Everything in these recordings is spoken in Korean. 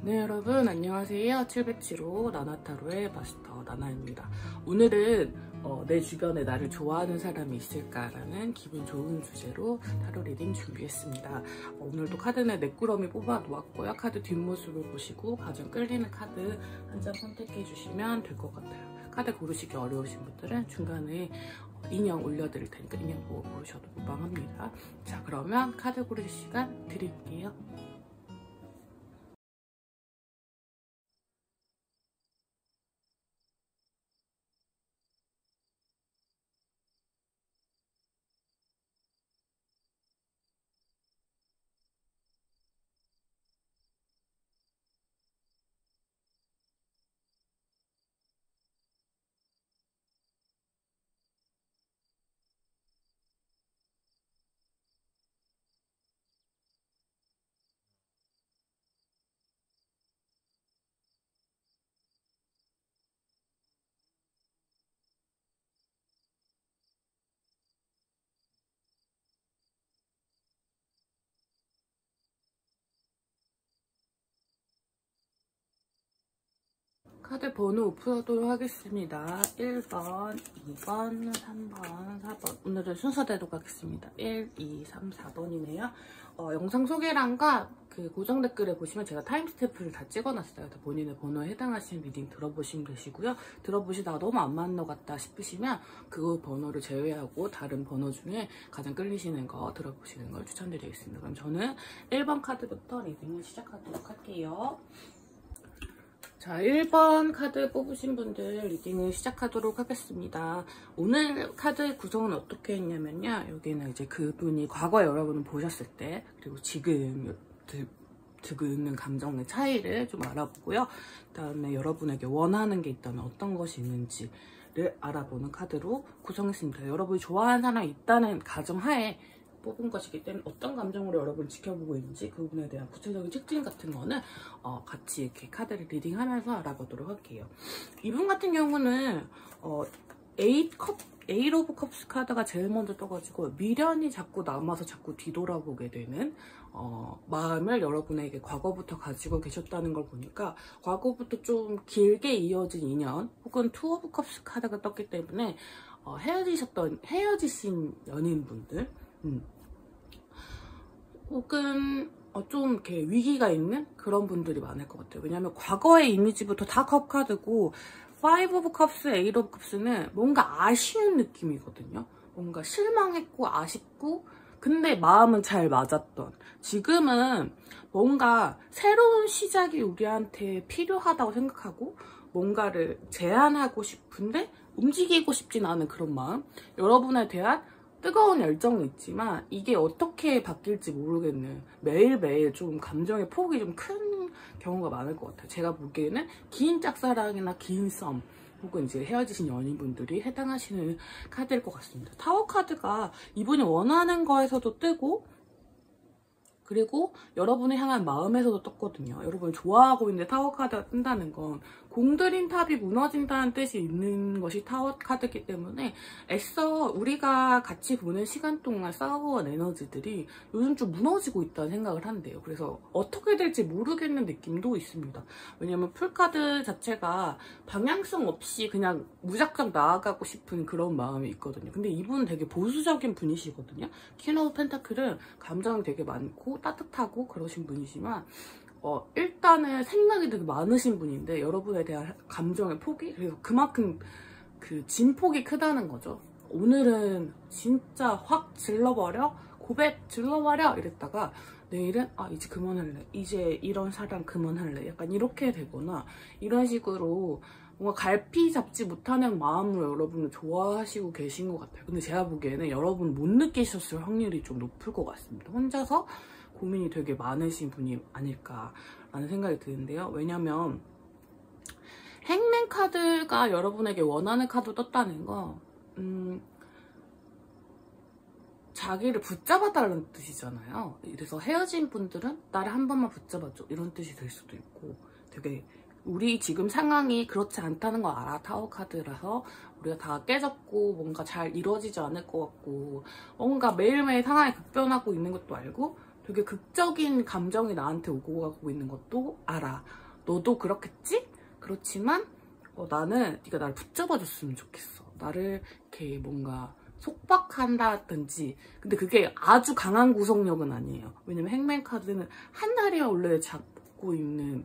네, 여러분 안녕하세요. 707호 나나타로의 마스터 나나입니다. 오늘은 내 주변에 나를 좋아하는 사람이 있을까라는 기분 좋은 주제로 타로 리딩 준비했습니다. 오늘도 카드는 넷꾸러미 뽑아 놓았고요. 카드 뒷모습을 보시고 가장 끌리는 카드 한 장 선택해 주시면 될 것 같아요. 카드 고르시기 어려우신 분들은 중간에 인형 올려드릴 테니까 인형 보고 고르셔도 무방합니다. 자, 그러면 카드 고르실 시간 드릴게요. 카드 번호 풀어도록 하겠습니다. 1번, 2번, 3번, 4번. 오늘은 순서대로 가겠습니다. 1, 2, 3, 4번이네요. 영상 소개란과 그 고정 댓글에 보시면 제가 타임스탬프를 다 찍어놨어요. 본인의 번호에 해당하시는 리딩 들어보시면 되시고요. 들어보시다가 너무 안 맞는 것 같다 싶으시면 그 번호를 제외하고 다른 번호 중에 가장 끌리시는 거 들어보시는 걸 추천드리겠습니다. 그럼 저는 1번 카드부터 리딩을 시작하도록 할게요. 자, 1번 카드 뽑으신 분들 리딩을 시작하도록 하겠습니다. 오늘 카드 구성은 어떻게 했냐면요. 여기는 이제 그분이 과거에 여러분을 보셨을 때, 그리고 지금 들고 있는 감정의 차이를 좀 알아보고요. 그다음에 여러분에게 원하는 게 있다면 어떤 것이 있는지를 알아보는 카드로 구성했습니다. 여러분이 좋아하는 사람이 있다는 가정하에 뽑은 것이기 때문에 어떤 감정으로 여러분을 지켜보고 있는지 그 부분에 대한 구체적인 특징 같은 거는 같이 이렇게 카드를 리딩하면서 알아보도록 할게요. 이분 같은 경우는 에잇 오브 컵스 카드가 제일 먼저 떠가지고 미련이 자꾸 남아서 자꾸 뒤돌아보게 되는 마음을 여러분에게 과거부터 가지고 계셨다는 걸 보니까 과거부터 좀 길게 이어진 인연 혹은 투 오브 컵스 카드가 떴기 때문에 헤어지신 연인분들 혹은 좀 이렇게 위기가 있는 그런 분들이 많을 것 같아요. 왜냐하면 과거의 이미지부터 다 컵 카드고 5 오브 컵스, 8 오브 컵스는 뭔가 아쉬운 느낌이거든요. 뭔가 실망했고 아쉽고 근데 마음은 잘 맞았던, 지금은 뭔가 새로운 시작이 우리한테 필요하다고 생각하고 뭔가를 제안하고 싶은데 움직이고 싶진 않은 그런 마음, 여러분에 대한 뜨거운 열정은 있지만 이게 어떻게 바뀔지 모르겠는, 매일매일 좀 감정의 폭이 좀 큰 경우가 많을 것 같아요. 제가 보기에는 긴 짝사랑이나 긴 썸 혹은 이제 헤어지신 연인분들이 해당하시는 카드일 것 같습니다. 타워 카드가 이분이 원하는 거에서도 뜨고 그리고 여러분을 향한 마음에서도 떴거든요. 여러분을 좋아하고 있는데 타워 카드가 뜬다는 건 공들인 탑이 무너진다는 뜻이 있는 것이 타워 카드이기 때문에 애써 우리가 같이 보낸 시간 동안 쌓아온 에너지들이 요즘 좀 무너지고 있다는 생각을 한대요. 그래서 어떻게 될지 모르겠는 느낌도 있습니다. 왜냐면 풀카드 자체가 방향성 없이 그냥 무작정 나아가고 싶은 그런 마음이 있거든요. 근데 이분은 되게 보수적인 분이시거든요. 퀸 오브 펜타클은 감정이 되게 많고 따뜻하고 그러신 분이지만 일단은 생각이 되게 많으신 분인데 여러분에 대한 감정의 폭이, 그래서 그만큼 그 진폭이 크다는 거죠. 오늘은 진짜 확 질러버려, 고백 질러버려 이랬다가 내일은 이제 그만할래, 이제 이런 사람 그만할래, 약간 이렇게 되거나 이런 식으로 뭔가 갈피 잡지 못하는 마음으로 여러분을 좋아하시고 계신 것 같아요. 근데 제가 보기에는 여러분 못 느끼셨을 확률이 좀 높을 것 같습니다. 혼자서 고민이 되게 많으신 분이 아닐까라는 생각이 드는데요. 왜냐면 행맨 카드가 여러분에게 원하는 카드 떴다는 거 자기를 붙잡아달라는 뜻이잖아요. 그래서 헤어진 분들은 나를 한 번만 붙잡아줘 이런 뜻이 될 수도 있고, 되게 우리 지금 상황이 그렇지 않다는 거 알아. 타워 카드라서 우리가 다 깨졌고 뭔가 잘 이루어지지 않을 것 같고 뭔가 매일매일 상황이 급변하고 있는 것도 알고 되게 극적인 감정이 나한테 오고 가고 있는 것도 알아. 너도 그렇겠지? 그렇지만 나는 네가 나를 붙잡아줬으면 좋겠어. 나를 이렇게 뭔가 속박한다든지. 근데 그게 아주 강한 구속력은 아니에요. 왜냐면 행맨 카드는 한 다리가 원래 잡고 있는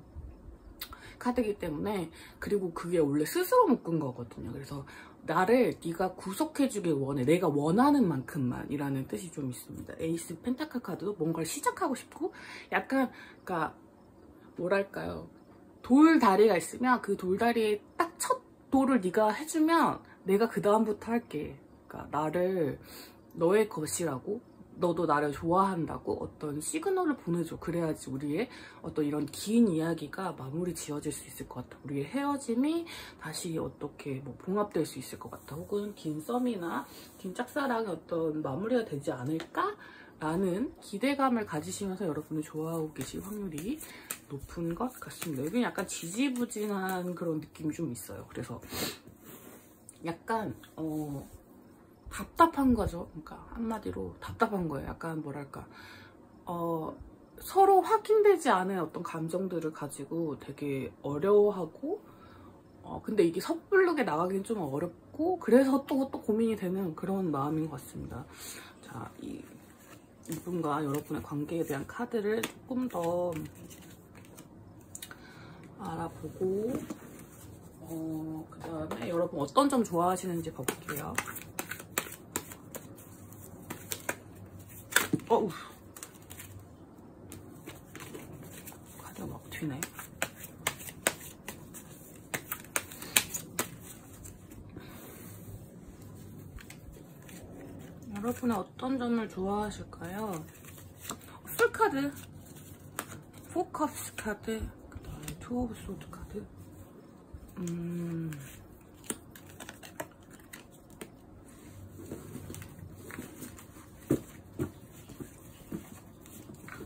카드이기 때문에, 그리고 그게 원래 스스로 묶은 거거든요. 그래서 나를 네가 구속해주길 원해. 내가 원하는 만큼만 이라는 뜻이 좀 있습니다. 에이스 펜타클 카드도 뭔가를 시작하고 싶고, 약간 그러니까 뭐랄까요, 돌다리가 있으면 그 돌다리에 딱 첫 돌을 네가 해주면 내가 그 다음부터 할게. 그러니까 나를 너의 것이라고, 너도 나를 좋아한다고 어떤 시그널을 보내줘. 그래야지 우리의 어떤 이런 긴 이야기가 마무리 지어질 수 있을 것 같아. 우리의 헤어짐이 다시 어떻게 뭐 봉합될 수 있을 것 같아. 혹은 긴 썸이나 긴 짝사랑의 어떤 마무리가 되지 않을까? 라는 기대감을 가지시면서 여러분을 좋아하고 계실 확률이 높은 것 같습니다. 여기는 약간 지지부진한 그런 느낌이 좀 있어요. 그래서 약간 답답한 거죠. 그러니까 한마디로 답답한 거예요. 약간 뭐랄까 서로 확인되지 않은 어떤 감정들을 가지고 되게 어려워하고, 근데 이게 섣부르게 나가긴 좀 어렵고, 그래서 또 고민이 되는 그런 마음인 것 같습니다. 자, 이분과 여러분의 관계에 대한 카드를 조금 더 알아보고, 그 다음에 여러분 어떤 점 좋아하시는지 봐볼게요. 어우, 카드가 막 튀네. 여러분은 어떤 점을 좋아하실까요? 풀카드, 포컵스 카드, 그 다음에 투 오브 소드 카드.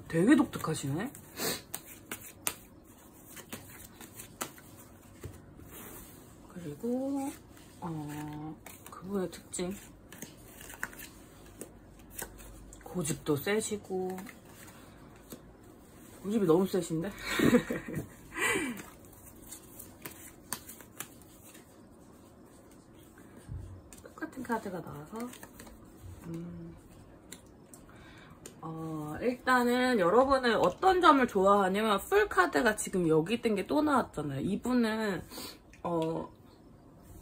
되게 독특하시네. 그리고 그분의 특징, 고집도 세시고. 고집이 너무 세신데? 똑같은 카드가 나와서 일단은 여러분은 어떤 점을 좋아하냐면, 풀 카드가 지금 여기 뜬 게 또 나왔잖아요. 이분은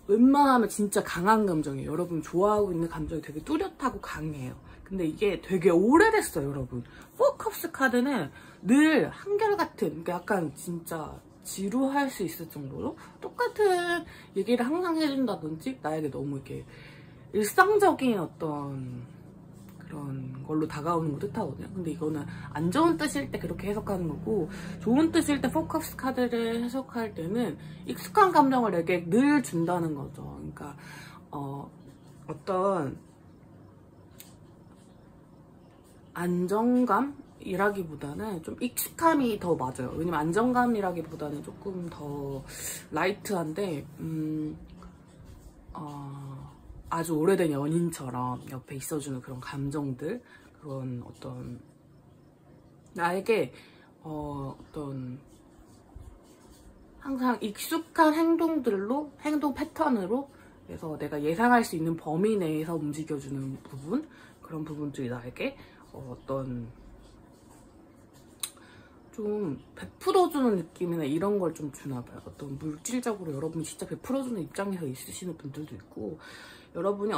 웬만하면 진짜 강한 감정이에요. 여러분 좋아하고 있는 감정이 되게 뚜렷하고 강해요. 근데 이게 되게 오래됐어요, 여러분. 포컵스 카드는 늘 한결같은, 그러니까 약간 진짜 지루할 수 있을 정도로 똑같은 얘기를 항상 해준다든지, 나에게 너무 이렇게 일상적인 어떤 그런 걸로 다가오는 거 뜻하거든요. 근데 이거는 안 좋은 뜻일 때 그렇게 해석하는 거고, 좋은 뜻일 때 포커스 카드를 해석할 때는 익숙한 감정을 내게 늘 준다는 거죠. 그러니까 어떤 안정감이라기보다는 좀 익숙함이 더 맞아요. 왜냐면 안정감이라기보다는 조금 더 라이트한데, 아주 오래된 연인처럼 옆에 있어주는 그런 감정들, 그런 어떤 나에게 어떤 항상 익숙한 행동들로, 행동 패턴으로, 그래서 내가 예상할 수 있는 범위 내에서 움직여주는 부분, 그런 부분들이 나에게 어떤 좀 베풀어주는 느낌이나 이런 걸 좀 주나봐요. 어떤 물질적으로 여러분이 진짜 베풀어주는 입장에서 있으시는 분들도 있고, 여러분이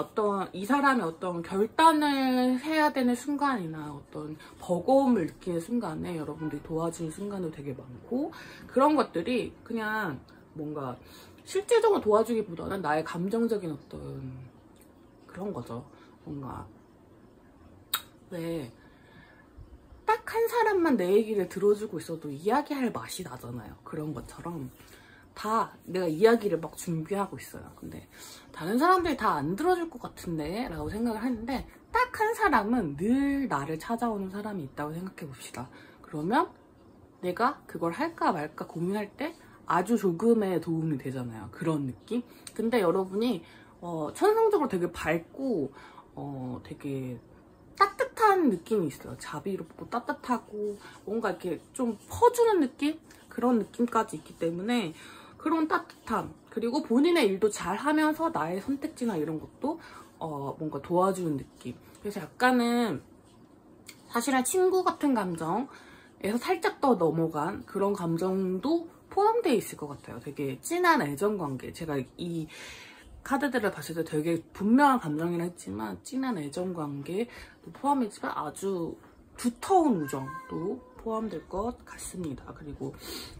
이 사람의 어떤 결단을 해야 되는 순간이나 어떤 버거움을 느끼는 순간에 여러분들이 도와주는 순간도 되게 많고, 그런 것들이 그냥 뭔가 실질적으로 도와주기보다는 나의 감정적인 어떤 그런 거죠. 뭔가 왜 딱 한 사람만 내 얘기를 들어주고 있어도 이야기할 맛이 나잖아요. 그런 것처럼 다 내가 이야기를 막 준비하고 있어요. 근데 다른 사람들이 다 안 들어줄 것 같은데 라고 생각을 하는데, 딱 한 사람은 늘 나를 찾아오는 사람이 있다고 생각해 봅시다. 그러면 내가 그걸 할까 말까 고민할 때 아주 조금의 도움이 되잖아요. 그런 느낌? 근데 여러분이 천성적으로 되게 밝고 되게 따뜻한 따뜻한 느낌이 있어요. 자비롭고 따뜻하고 뭔가 이렇게 좀 퍼주는 느낌? 그런 느낌까지 있기 때문에 그런 따뜻함, 그리고 본인의 일도 잘 하면서 나의 선택지나 이런 것도 뭔가 도와주는 느낌. 그래서 약간은 사실은 친구 같은 감정에서 살짝 더 넘어간 그런 감정도 포함되어 있을 것 같아요. 되게 진한 애정관계. 제가 이 카드들을 봤을 때 되게 분명한 감정이라 했지만 진한 애정관계도 포함이지만 아주 두터운 우정도 포함될 것 같습니다. 그리고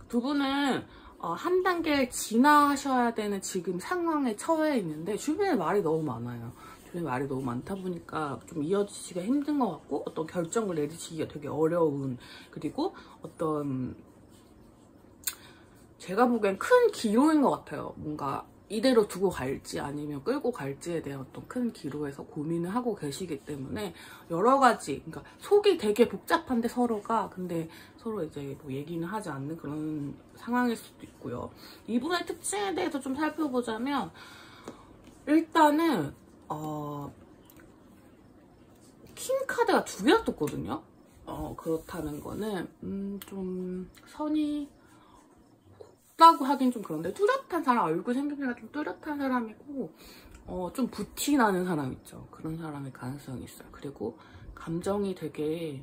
두 분은 한 단계 지나셔야 되는 지금 상황에 처해 있는데 주변에 말이 너무 많아요. 주변에 말이 너무 많다 보니까 좀 이어지기가 힘든 것 같고 어떤 결정을 내리시기가 되게 어려운, 그리고 어떤 제가 보기엔 큰 기로인 것 같아요. 뭔가 이대로 두고 갈지 아니면 끌고 갈지에 대한 어떤 큰 기로에서 고민을 하고 계시기 때문에 여러 가지, 그러니까 속이 되게 복잡한데 서로가, 근데 서로 이제 뭐 얘기는 하지 않는 그런 상황일 수도 있고요. 이분의 특징에 대해서 좀 살펴보자면 일단은 킹 카드가 2개나 떴거든요. 그렇다는 거는 좀 선이 다고 하긴 좀 그런데 뚜렷한 사람, 얼굴 생김새가 좀 뚜렷한 사람이고 좀 부티 나는 사람 있죠. 그런 사람일 가능성이 있어요. 그리고 감정이 되게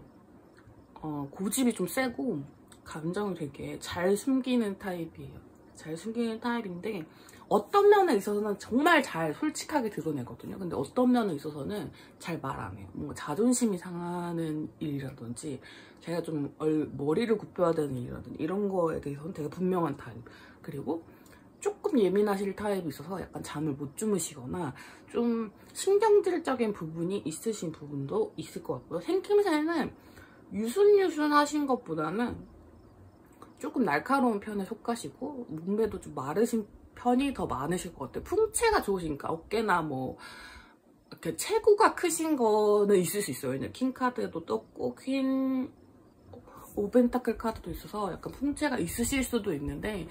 고집이 좀 세고 감정을 되게 잘 숨기는 타입이에요. 잘 숨기는 타입인데 어떤 면에 있어서는 정말 잘 솔직하게 드러내거든요. 근데 어떤 면에 있어서는 잘 말 안 해요. 뭔가 자존심이 상하는 일이라든지 제가 좀 머리를 굽혀야 되는 일이라든지 이런 거에 대해서는 되게 분명한 타입. 그리고 조금 예민하실 타입이 있어서 약간 잠을 못 주무시거나 좀 신경질적인 부분이 있으신 부분도 있을 것 같고요. 생김새는 유순유순하신 것보다는 조금 날카로운 편에 속하시고 몸매도 좀 마르신 편이 더 많으실 것 같아요. 풍채가 좋으시니까 어깨나 뭐 이렇게 체구가 크신 거는 있을 수 있어요. 왜냐면 킹 카드도 떴고 퀸 오벤타클 카드도 있어서 약간 풍채가 있으실 수도 있는데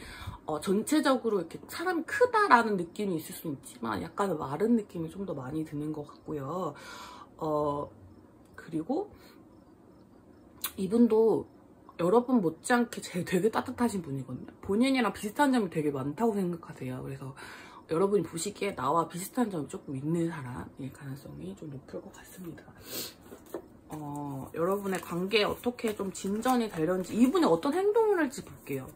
전체적으로 이렇게 사람이 크다라는 느낌이 있을 수는 있지만 약간 마른 느낌이 좀 더 많이 드는 것 같고요. 그리고 이분도 여러분 못지않게 되게 따뜻하신 분이거든요. 본인이랑 비슷한 점이 되게 많다고 생각하세요. 그래서 여러분이 보시기에 나와 비슷한 점이 조금 있는 사람일 가능성이 좀 높을 것 같습니다. 여러분의 관계에 어떻게 좀 진전이 되려는지, 이분이 어떤 행동을 할지 볼게요.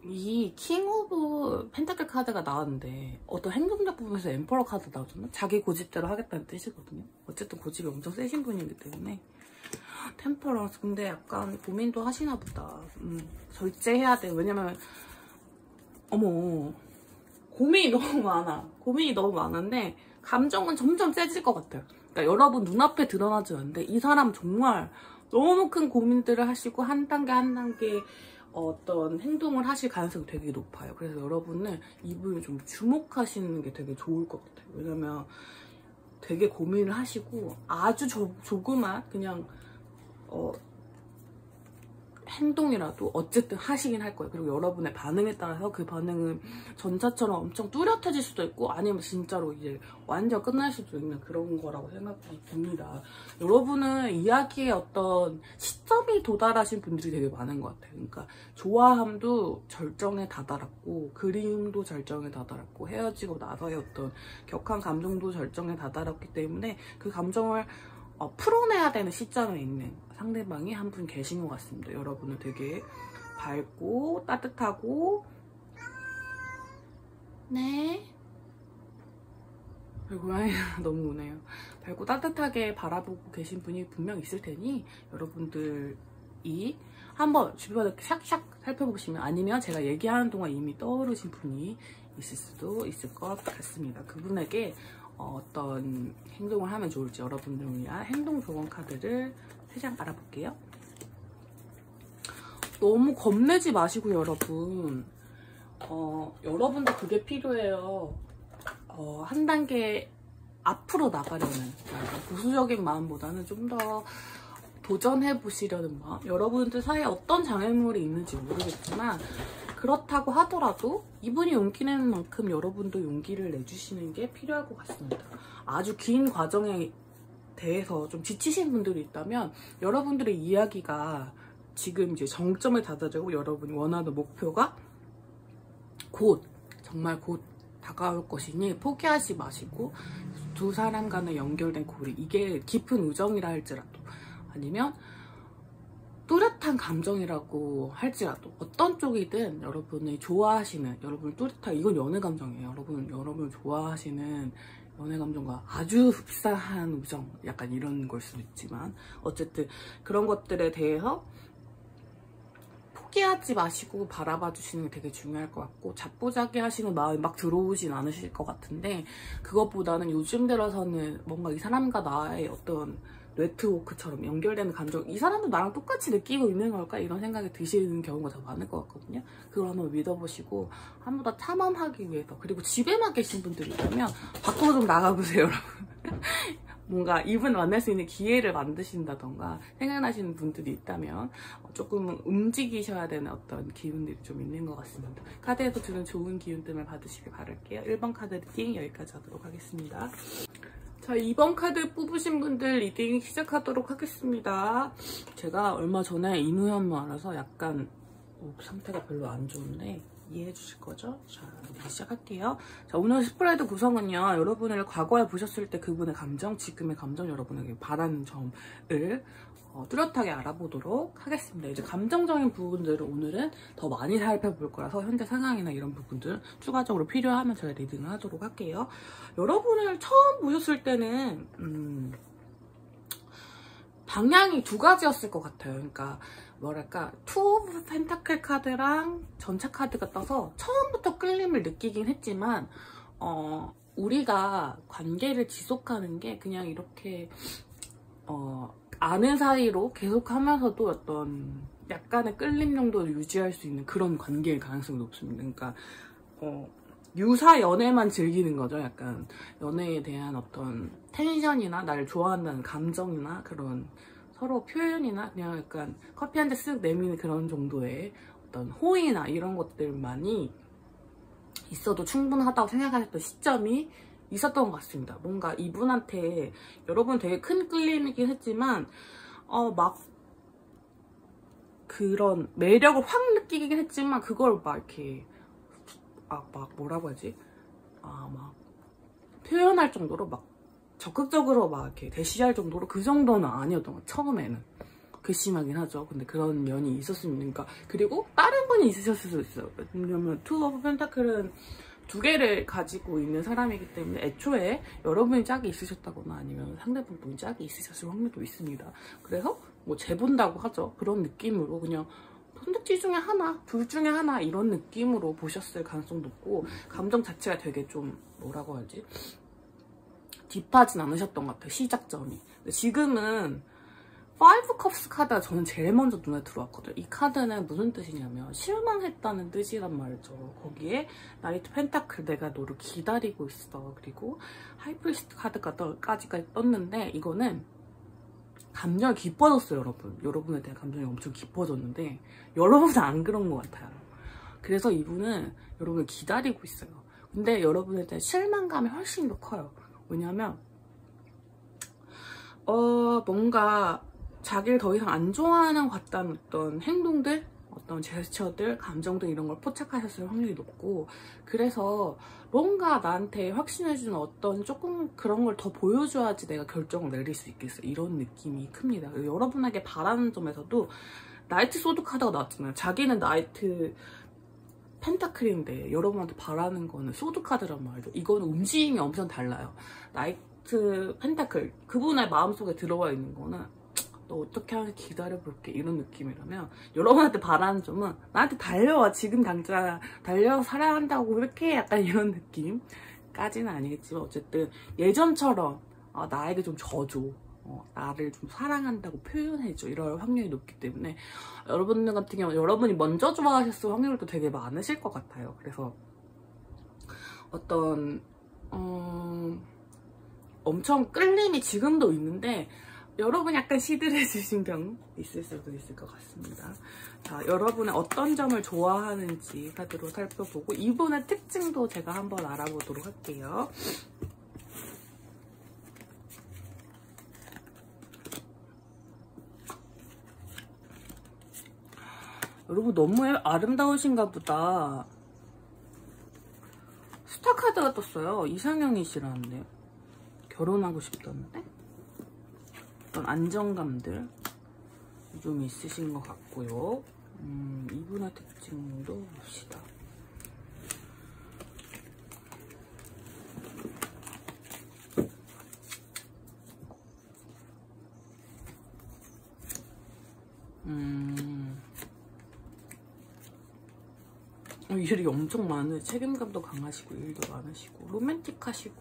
이 킹 오브 펜타클 카드가 나왔는데 어떤 행동력 부분에서 엠퍼러 카드 나오잖아. 자기 고집대로 하겠다는 뜻이거든요. 어쨌든 고집이 엄청 세신 분이기 때문에. 템퍼런스, 근데 약간 고민도 하시나 보다. 절제해야 돼. 왜냐면 어머, 고민이 너무 많아. 고민이 너무 많은데 감정은 점점 세질 것 같아요. 그러니까 여러분 눈앞에 드러나지 않는데 이 사람 정말 너무 큰 고민들을 하시고 한 단계 한 단계 어떤 행동을 하실 가능성이 되게 높아요. 그래서 여러분은 이분을 좀 주목하시는 게 되게 좋을 것 같아요. 왜냐면 되게 고민을 하시고 아주 조그만 그냥 행동이라도 어쨌든 하시긴 할 거예요. 그리고 여러분의 반응에 따라서 그 반응은 전차처럼 엄청 뚜렷해질 수도 있고 아니면 진짜로 이제 완전 끝날 수도 있는 그런 거라고 생각이 듭니다. 여러분은 이야기의 어떤 시점이 도달하신 분들이 되게 많은 것 같아요. 그러니까 좋아함도 절정에 다다랐고 그리움도 절정에 다다랐고 헤어지고 나서의 어떤 격한 감정도 절정에 다다랐기 때문에 그 감정을 풀어내야 되는 시점에 있는 상대방이 한 분 계신 것 같습니다. 여러분은 되게 밝고 따뜻하고 네 고양이가 너무 우네요. 밝고 따뜻하게 바라보고 계신 분이 분명 있을 테니 여러분들이 한번 주변을 샥샥 살펴보시면, 아니면 제가 얘기하는 동안 이미 떠오르신 분이 있을 수도 있을 것 같습니다. 그분에게 어떤 행동을 하면 좋을지 여러분들을 위한 행동 조언 카드를 3장 알아볼게요. 너무 겁내지 마시고 여러분, 여러분도 그게 필요해요. 한 단계 앞으로 나가려는 보수적인 마음보다는 좀 더 도전해 보시려는 마음. 여러분들 사이에 어떤 장애물이 있는지 모르겠지만 그렇다고 하더라도 이분이 용기 내는 만큼 여러분도 용기를 내주시는 게 필요할 것 같습니다. 아주 긴 과정에 대해서 좀 지치신 분들이 있다면 여러분들의 이야기가 지금 이제 정점에 다다르고 여러분이 원하는 목표가 곧, 정말 곧 다가올 것이니 포기하지 마시고 두 사람 간에 연결된 고리, 이게 깊은 우정이라 할지라도 아니면 뚜렷한 감정이라고 할지라도 어떤 쪽이든 여러분이 좋아하시는, 여러분을 뚜렷한, 이건 연애 감정이에요. 여러분 좋아하시는 연애 감정과 아주 흡사한 우정, 약간 이런 걸 수도 있지만 어쨌든 그런 것들에 대해서 포기하지 마시고 바라봐 주시는 게 되게 중요할 것 같고, 자포자기 하시는 마음이 막 들어오진 않으실 것 같은데 그것보다는 요즘 들어서는 뭔가 이 사람과 나의 어떤 네트워크처럼 연결되는 감정, 이 사람도 나랑 똑같이 느끼고 있는 걸까? 이런 생각이 드시는 경우가 더 많을 것 같거든요. 그걸 한번 믿어보시고 한 번 더 탐험하기 위해서, 그리고 집에만 계신 분들이 있다면 밖으로 좀 나가보세요, 여러분. 뭔가 이분 만날 수 있는 기회를 만드신다던가 생각나시는 분들이 있다면 조금 움직이셔야 되는 어떤 기운들이 좀 있는 것 같습니다. 카드에서 주는 좋은 기운들을 받으시길 바랄게요. 1번 카드 리딩 여기까지 하도록 하겠습니다. 자, 2번 카드 뽑으신 분들 리딩 시작하도록 하겠습니다. 제가 얼마 전에 인후염 알아서 약간 상태가 별로 안 좋은데 이해해 주실 거죠? 자, 시작할게요. 자, 오늘 스프레드 구성은요, 여러분을 과거에 보셨을 때 그분의 감정, 지금의 감정, 여러분에게 바라는 점을 뚜렷하게 알아보도록 하겠습니다. 이제 감정적인 부분들을 오늘은 더 많이 살펴볼 거라서 현재 상황이나 이런 부분들 추가적으로 필요하면 제가 리딩을 하도록 할게요. 여러분을 처음 보셨을 때는 방향이 두 가지였을 것 같아요. 그러니까 뭐랄까, 투 오브 펜타클 카드랑 전차 카드가 떠서 처음부터 끌림을 느끼긴 했지만 우리가 관계를 지속하는 게 그냥 이렇게 아는 사이로 계속하면서도 어떤 약간의 끌림 정도를 유지할 수 있는 그런 관계일 가능성이 높습니다. 그러니까 유사 연애만 즐기는 거죠. 약간 연애에 대한 어떤 텐션이나 나를 좋아한다는 감정이나 그런 서로 표현이나 그냥 약간 커피 한 잔 쓱 내미는 그런 정도의 어떤 호의나 이런 것들만이 있어도 충분하다고 생각하셨던 시점이 있었던 것 같습니다. 뭔가 이분한테 여러분 되게 큰 끌림이긴 했지만 막 그런 매력을 확 느끼긴 했지만 그걸 막 이렇게 막 뭐라고 하지? 막 표현할 정도로 막 적극적으로 막 이렇게 대시할 정도로 그 정도는 아니었던 것 같아요. 처음에는 괘씸하긴 하죠. 근데 그런 면이 있었으니까. 그리고 다른 분이 있으셨을 수도 있어요. 왜냐면 투 오브 펜타클은 두 개를 가지고 있는 사람이기 때문에 애초에 여러분이 짝이 있으셨다거나 아니면 상대분이 짝이 있으셨을 확률도 있습니다. 그래서 뭐 재본다고 하죠. 그런 느낌으로 그냥 선택지 중에 하나, 둘 중에 하나 이런 느낌으로 보셨을 가능성도 높고, 감정 자체가 되게 좀 뭐라고 하지? 딥하진 않으셨던 것 같아요, 시작점이. 근데 지금은 5 컵스 카드가 저는 제일 먼저 눈에 들어왔거든요. 이 카드는 무슨 뜻이냐면 실망했다는 뜻이란 말이죠. 거기에 나이트 펜타클, 내가 너를 기다리고 있어. 그리고 하이프리스트 카드까지 떴는데 이거는 감정이 깊어졌어요, 여러분. 여러분에 대한 감정이 엄청 깊어졌는데 여러분은 안 그런 것 같아요. 그래서 이분은 여러분을 기다리고 있어요. 근데 여러분에 대한 실망감이 훨씬 더 커요. 왜냐면 뭔가 자기를 더 이상 안 좋아하는 것 같다는 어떤 행동들, 어떤 제스처들, 감정들 이런 걸 포착하셨을 확률이 높고, 그래서 뭔가 나한테 확신해주는 어떤 조금 그런 걸 더 보여줘야지 내가 결정을 내릴 수 있겠어, 이런 느낌이 큽니다. 여러분에게 바라는 점에서도 나이트 소드 카드가 나왔잖아요. 자기는 나이트 펜타클인데 여러분한테 바라는 거는 소드 카드란 말이죠. 이거는 움직임이 엄청 달라요. 나이트 펜타클, 그분의 마음속에 들어와 있는 거는 너 어떻게 하는지 기다려볼게, 이런 느낌이라면 여러분한테 바라는 점은 나한테 달려와, 지금 당장 달려서 살아야 한다고 이렇게 약간 이런 느낌까지는 아니겠지만 어쨌든 예전처럼 나에게 좀 져줘, 나를 좀 사랑한다고 표현해줘, 이럴 확률이 높기 때문에 여러분들 같은 경우 여러분이 먼저 좋아하셨을 확률도 되게 많으실 것 같아요. 그래서 어떤 엄청 끌림이 지금도 있는데 여러분 약간 시들해지신 경우 있을 수도 있을 것 같습니다. 자, 여러분의 어떤 점을 좋아하는지 카드로 살펴보고 이분의 특징도 제가 한번 알아보도록 할게요. 여러분 너무 아름다우신가 보다. 스타 카드가 떴어요. 이상형이시라는데요. 결혼하고 싶다는데? 어떤 안정감들 좀 있으신 것 같고요. 이분의 특징도 봅시다. 일이 엄청 많으시고 책임감도 강하시고 일도 많으시고 로맨틱하시고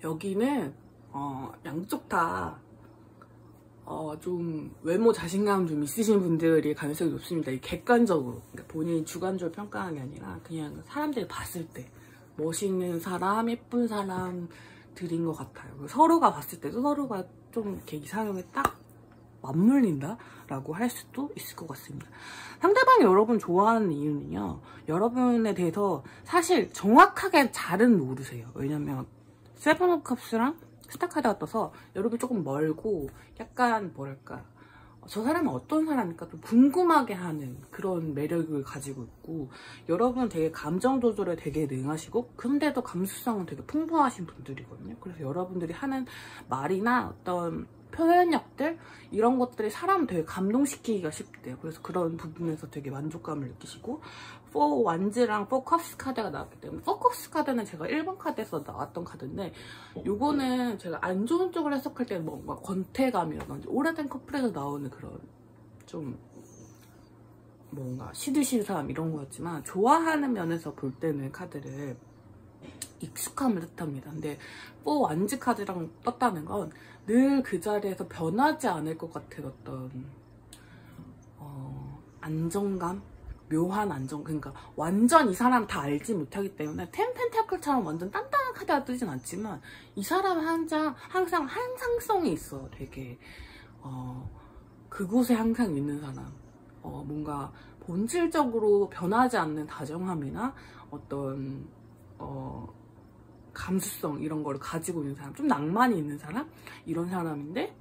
여기는 양쪽 다 좀 외모 자신감 좀 있으신 분들이 가능성이 높습니다. 이 객관적으로 그러니까 본인이 주관적으로 평가하는 게 아니라 그냥 사람들이 봤을 때 멋있는 사람, 예쁜 사람들인 것 같아요. 서로가 봤을 때도 서로가 좀 이렇게 이상형에 딱 맞물린다 라고 할 수도 있을 것 같습니다. 상대방이 여러분 좋아하는 이유는요, 여러분에 대해서 사실 정확하게 잘은 모르세요. 왜냐면 세븐 오브 컵스랑 스타 카드가 떠서 여러분이 조금 멀고 약간 뭐랄까 저 사람은 어떤 사람일까 좀 궁금하게 하는 그런 매력을 가지고 있고, 여러분은 되게 감정 조절에 되게 능하시고 근데도 감수성은 되게 풍부하신 분들이거든요. 그래서 여러분들이 하는 말이나 어떤 표현력들 이런 것들이 사람을 되게 감동시키기가 쉽대요. 그래서 그런 부분에서 되게 만족감을 느끼시고, 4 완즈랑 4 컵스 카드가 나왔기 때문에 4 컵스 카드는 제가 1번 카드에서 나왔던 카드인데 요거는 제가 안 좋은 쪽으로 해석할 때는 뭔가 권태감이라든지 오래된 커플에서 나오는 그런 좀 뭔가 시들시들함 이런 거였지만, 좋아하는 면에서 볼 때는 카드를 익숙함을 뜻합니다. 근데 4 완즈 카드랑 떴다는 건 늘 그 자리에서 변하지 않을 것 같은 어떤 안정감? 묘한 안정, 그러니까 완전 이 사람 다 알지 못하기 때문에 텐 펜타클처럼 완전 단단한 카드가 뜨진 않지만 이 사람은 항상 항상성이 있어. 되게 그곳에 항상 있는 사람, 뭔가 본질적으로 변하지 않는 다정함이나 어떤 감수성 이런 거를 가지고 있는 사람, 좀 낭만이 있는 사람, 이런 사람인데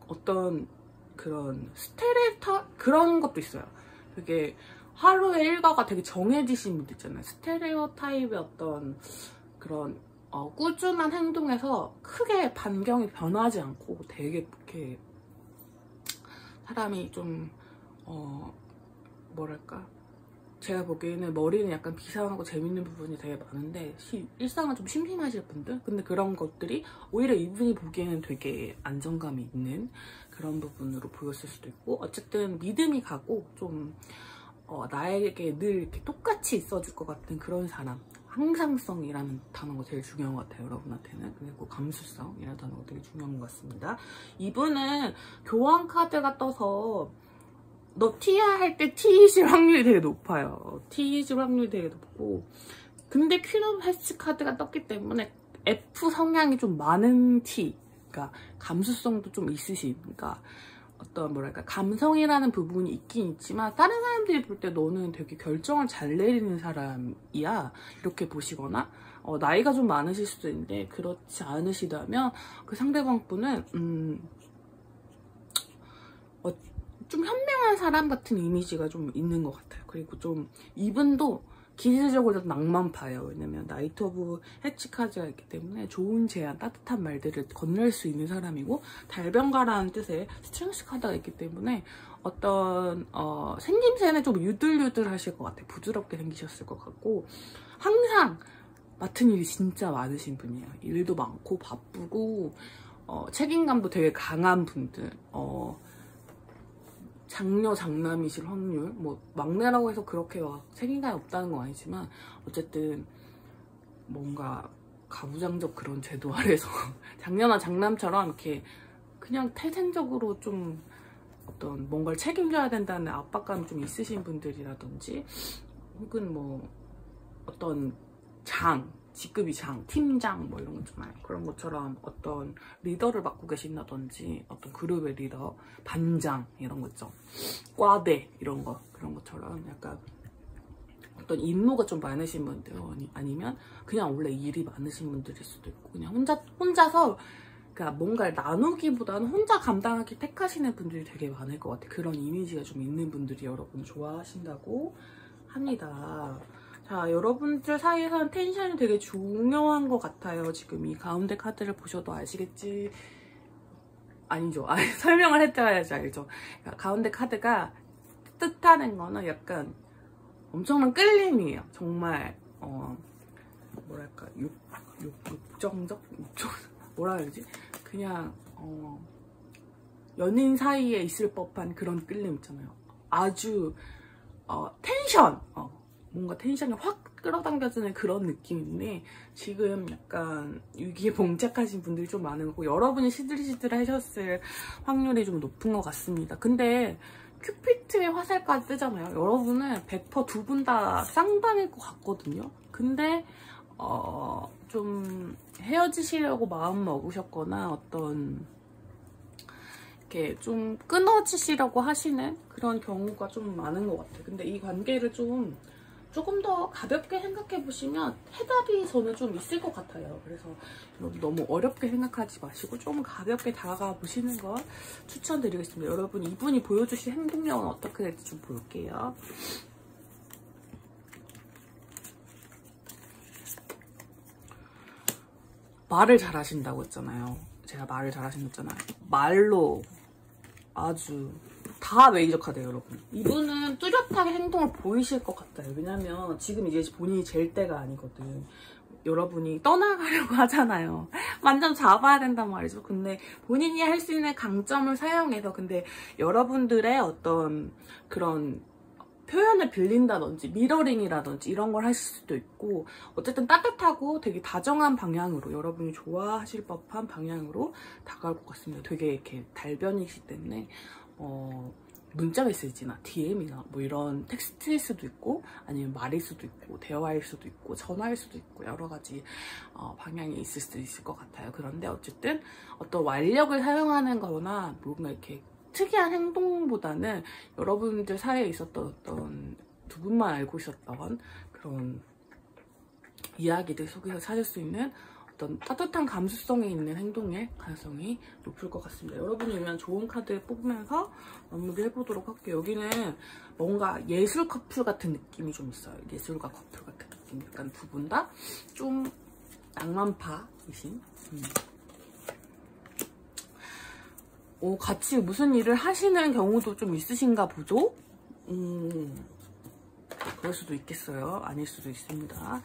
어떤 그런 그런 것도 있어요. 되게 하루의 일과가 되게 정해지신 분들 있잖아요. 스테레오 타입의 어떤 그런 꾸준한 행동에서 크게 반경이 변하지 않고 되게 이렇게 사람이 좀 뭐랄까, 제가 보기에는 머리는 약간 비상하고 재밌는 부분이 되게 많은데 일상은 좀 심심하실 분들? 근데 그런 것들이 오히려 이분이 보기에는 되게 안정감이 있는 그런 부분으로 보였을 수도 있고, 어쨌든 믿음이 가고 좀 나에게 늘 이렇게 똑같이 있어줄 것 같은 그런 사람. 항상성이라는 단어가 제일 중요한 것 같아요, 여러분한테는. 그리고 감수성이라는 단어가 되게 중요한 것 같습니다. 이분은 교환 카드가 떠서 너 T야 할 때 T이실 확률이 되게 높아요. T이실 확률이 되게 높고, 근데 퀸 오브 헤츠 카드가 떴기 때문에 F 성향이 좀 많은 T, 그러니까 감수성도 좀 있으시니까 어떤 뭐랄까 감성이라는 부분이 있긴 있지만 다른 사람들이 볼 때 너는 되게 결정을 잘 내리는 사람이야 이렇게 보시거나, 나이가 좀 많으실 수도 있는데 그렇지 않으시다면 그 상대방 분은 좀 현명한 사람 같은 이미지가 좀 있는 것 같아요. 그리고 좀 이분도 기질적으로 낭만파예요. 왜냐면 나이트 오브 해치 카드가 있기 때문에 좋은 제안, 따뜻한 말들을 건넬 수 있는 사람이고, 달변가라는 뜻의 스트렝스 카드가 있기 때문에 어떤 생김새는 좀 유들유들 하실 것 같아요. 부드럽게 생기셨을 것 같고, 항상 맡은 일이 진짜 많으신 분이에요. 일도 많고 바쁘고 책임감도 되게 강한 분들, 장녀 장남이실 확률, 뭐 막내라고 해서 그렇게 막 책임감이 없다는 건 아니지만 어쨌든 뭔가 가부장적 그런 제도 아래서 장녀나 장남처럼 이렇게 그냥 태생적으로 좀 어떤 뭔가를 책임져야 된다는 압박감이 좀 있으신 분들이라든지, 혹은 뭐 어떤 직급이 팀장 뭐 이런 거 있잖아요. 그런 것처럼 어떤 리더를 맡고 계신다든지 어떤 그룹의 리더, 반장 이런 거 있죠. 과대 이런 거, 그런 것처럼 약간 어떤 임무가 좀 많으신 분들, 아니면 그냥 원래 일이 많으신 분들일 수도 있고, 그냥 혼자서 그러니까 뭔가를 나누기보다는 혼자 감당하기 택하시는 분들이 되게 많을 것 같아요. 그런 이미지가 좀 있는 분들이 여러분 좋아하신다고 합니다. 자, 여러분들 사이에서는 텐션이 되게 중요한 것 같아요. 지금 이 가운데 카드를 보셔도 아시겠지? 아니죠. 설명을 해드려야지 알죠. 그러니까 가운데 카드가 뜻하는 거는 약간 엄청난 끌림이에요. 정말 뭐랄까 욕정적? 뭐라 해야지? 그냥 연인 사이에 있을 법한 그런 끌림 있잖아요. 아주 텐션! 뭔가 텐션이 확 끌어당겨지는 그런 느낌인데, 지금 약간 위기에 봉착하신 분들이 좀 많은 거고, 여러분이 시들시들 하셨을 확률이 좀 높은 것 같습니다. 근데 큐피트의 화살까지 뜨잖아요. 여러분은 100% 두 분 다 쌍방일 것 같거든요. 근데 좀 헤어지시려고 마음 먹으셨거나 어떤 이렇게 좀 끊어지시려고 하시는 그런 경우가 좀 많은 것 같아요. 근데 이 관계를 조금 더 가볍게 생각해 보시면 해답이 저는 좀 있을 것 같아요. 그래서 여러분 너무 어렵게 생각하지 마시고 좀 가볍게 다가가 보시는 걸 추천드리겠습니다. 여러분 이분이 보여주신 행동력은 어떻게 될지 좀 볼게요. 말을 잘하신다고 했잖아요. 제가 말을 잘하신다고 했잖아요. 말로 아주 다 메이저 카드예요, 여러분. 이분은 뚜렷하게 행동을 보이실 것 같아요. 왜냐면 지금 이제 본인이 잴 때가 아니거든. 여러분이 떠나가려고 하잖아요. 완전 잡아야 된단 말이죠. 근데 본인이 할 수 있는 강점을 사용해서, 근데 여러분들의 어떤 그런 표현을 빌린다든지 미러링이라든지 이런 걸 하실 수도 있고, 어쨌든 따뜻하고 되게 다정한 방향으로, 여러분이 좋아하실 법한 방향으로 다가올 것 같습니다. 되게 이렇게 달변이시기 때문에 문자 메시지나 DM이나 뭐 이런 텍스트일 수도 있고, 아니면 말일 수도 있고, 대화일 수도 있고, 전화일 수도 있고, 여러 가지 방향이 있을 수 있을 것 같아요. 그런데 어쨌든 어떤 완력을 사용하는 거나 뭔가 이렇게 특이한 행동보다는 여러분들 사이에 있었던 어떤 두 분만 알고 있었던 그런 이야기들 속에서 찾을 수 있는 어떤 따뜻한 감수성이 있는 행동의 가능성이 높을 것 같습니다. 여러분이면 좋은 카드 뽑으면서 마무리를 해보도록 할게요. 여기는 뭔가 예술 커플 같은 느낌이 좀 있어요. 예술가 커플 같은 느낌. 약간 두 분 다 좀 낭만파이신. 같이 무슨 일을 하시는 경우도 좀 있으신가 보죠? 그럴 수도 있겠어요. 아닐 수도 있습니다.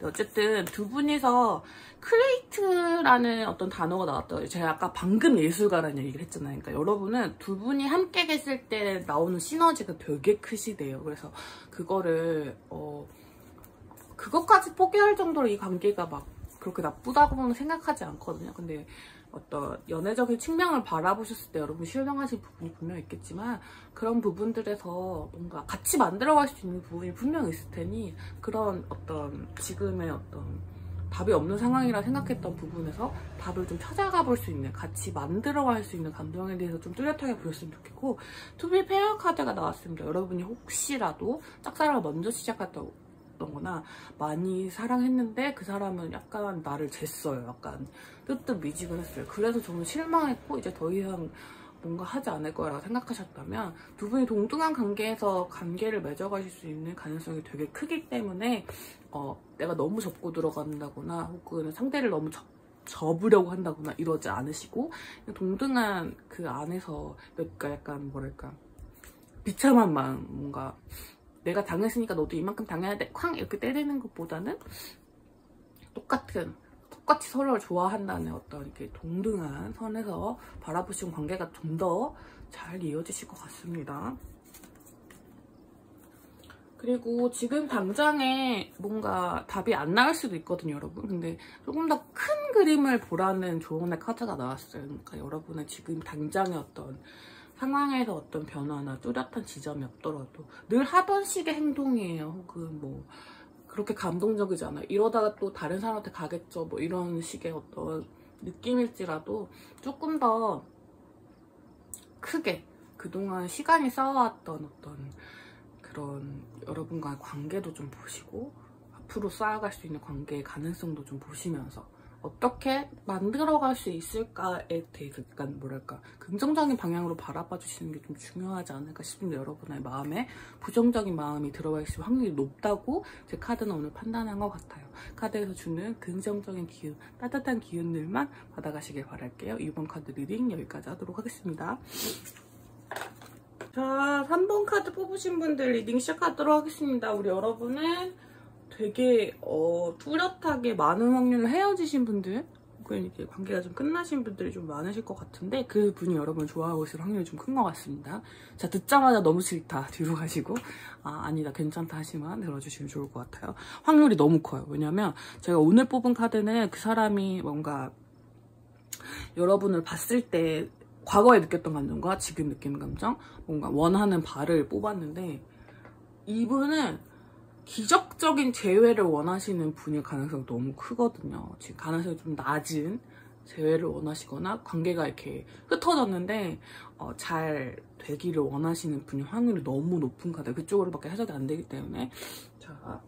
어쨌든 두 분이서 크리에이트라는 어떤 단어가 나왔더라고요. 제가 아까 방금 예술가라는 얘기를 했잖아요. 그러니까 여러분은 두 분이 함께 계실 때 나오는 시너지가 되게 크시대요. 그래서 그거를 그것까지 포기할 정도로 이 관계가 막 그렇게 나쁘다고는 생각하지 않거든요. 근데 어떤 연애적인 측면을 바라보셨을 때 여러분 실망하신 부분이 분명 있겠지만, 그런 부분들에서 뭔가 같이 만들어갈 수 있는 부분이 분명 있을 테니, 그런 어떤 지금의 어떤 답이 없는 상황이라 생각했던 부분에서 답을 좀 찾아가 볼 수 있는, 같이 만들어갈 수 있는 감정에 대해서 좀 뚜렷하게 보셨으면 좋겠고, 투비 페어 카드가 나왔습니다. 여러분이 혹시라도 짝사랑을 먼저 시작했다고 거나 많이 사랑했는데 그 사람은 약간 나를 쟀어요. 약간 뜨뜻미지근했어요. 그래서 저는 실망했고 이제 더 이상 뭔가 하지 않을 거라고 생각하셨다면, 두 분이 동등한 관계에서 관계를 맺어가실 수 있는 가능성이 되게 크기 때문에 내가 너무 접고 들어간다거나 혹은 상대를 너무 접으려고 한다거나 이러지 않으시고, 동등한 그 안에서 그러니까 약간 뭐랄까 비참한 마음, 뭔가 내가 당했으니까 너도 이만큼 당해야 돼 쾅 이렇게 때리는 것보다는 똑같이 서로를 좋아한다는 어떤 이렇게 동등한 선에서 바라보시는 관계가 좀 더 잘 이어지실 것 같습니다. 그리고 지금 당장에 뭔가 답이 안 나올 수도 있거든요, 여러분. 근데 조금 더 큰 그림을 보라는 조언의 카드가 나왔어요. 그러니까 여러분은 지금 당장의 어떤 상황에서 어떤 변화나 뚜렷한 지점이 없더라도 늘 하던 식의 행동이에요. 혹은 뭐 그렇게 감동적이지 않아요. 이러다가 또 다른 사람한테 가겠죠. 뭐 이런 식의 어떤 느낌일지라도 조금 더 크게 그동안 시간이 쌓아왔던 어떤 그런 여러분과의 관계도 좀 보시고 앞으로 쌓아갈 수 있는 관계의 가능성도 좀 보시면서 어떻게 만들어갈 수 있을까에 대해서 약간 뭐랄까 긍정적인 방향으로 바라봐 주시는 게 좀 중요하지 않을까 싶은데 여러분의 마음에 부정적인 마음이 들어가 있을 확률이 높다고 제 카드는 오늘 판단한 것 같아요. 카드에서 주는 긍정적인 기운, 따뜻한 기운들만 받아가시길 바랄게요. 이번 카드 리딩 여기까지 하도록 하겠습니다. 자, 3번 카드 뽑으신 분들 리딩 시작하도록 하겠습니다. 우리 여러분은 되게 뚜렷하게 많은 확률로 헤어지신 분들 혹은 이렇게 관계가 좀 끝나신 분들이 좀 많으실 것 같은데 그 분이 여러분을 좋아하고 있을 확률이 좀 큰 것 같습니다. 자, 듣자마자 너무 싫다 뒤로 가시고 아니다 괜찮다 하시면 들어주시면 좋을 것 같아요. 확률이 너무 커요. 왜냐면 제가 오늘 뽑은 카드는 그 사람이 뭔가 여러분을 봤을 때 과거에 느꼈던 감정과 지금 느끼는 감정 뭔가 원하는 바를 뽑았는데 이분은 기적적인 재회를 원하시는 분일 가능성이 너무 크거든요. 지금 가능성이 좀 낮은 재회를 원하시거나 관계가 이렇게 흩어졌는데 잘 되기를 원하시는 분이 확률이 너무 높은 카드. 그쪽으로밖에 해석이 안 되기 때문에 자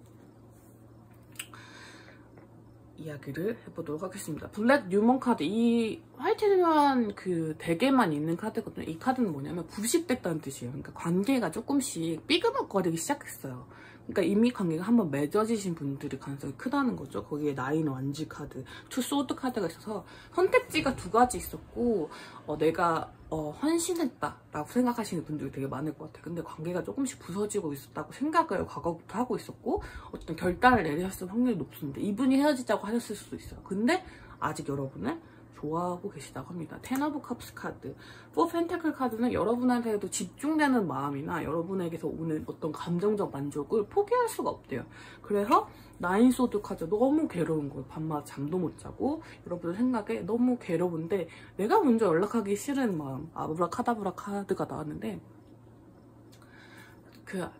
이야기를 해보도록 하겠습니다. 블랙 뉴먼 카드. 이 화이트 뉴먼 그 대게만 있는 카드거든요. 이 카드는 뭐냐면 부식됐다는 뜻이에요. 그러니까 관계가 조금씩 삐그덕거리기 시작했어요. 그러니까 이미 관계가 한번 맺어지신 분들이 가능성이 크다는 거죠. 거기에 나인 완지 카드, 투 소드 카드가 있어서 선택지가 두 가지 있었고 내가 헌신했다라고 생각하시는 분들이 되게 많을 것 같아요. 근데 관계가 조금씩 부서지고 있었다고 생각을 과거부터 하고 있었고 어떤 결단을 내리셨을 확률이 높습니다. 이분이 헤어지자고 하셨을 수도 있어요. 근데 아직 여러분을 좋아하고 계시다고 합니다. 텐 오브 컵스 카드, 포 펜타클 카드는 여러분한테도 집중되는 마음이나 여러분에게서 오는 어떤 감정적 만족을 포기할 수가 없대요. 그래서 나인 소드 카드 너무 괴로운 거예요. 밤마다 잠도 못 자고 여러분 생각에 너무 괴로운데 내가 먼저 연락하기 싫은 마음, 아브라카다브라 카드가 나왔는데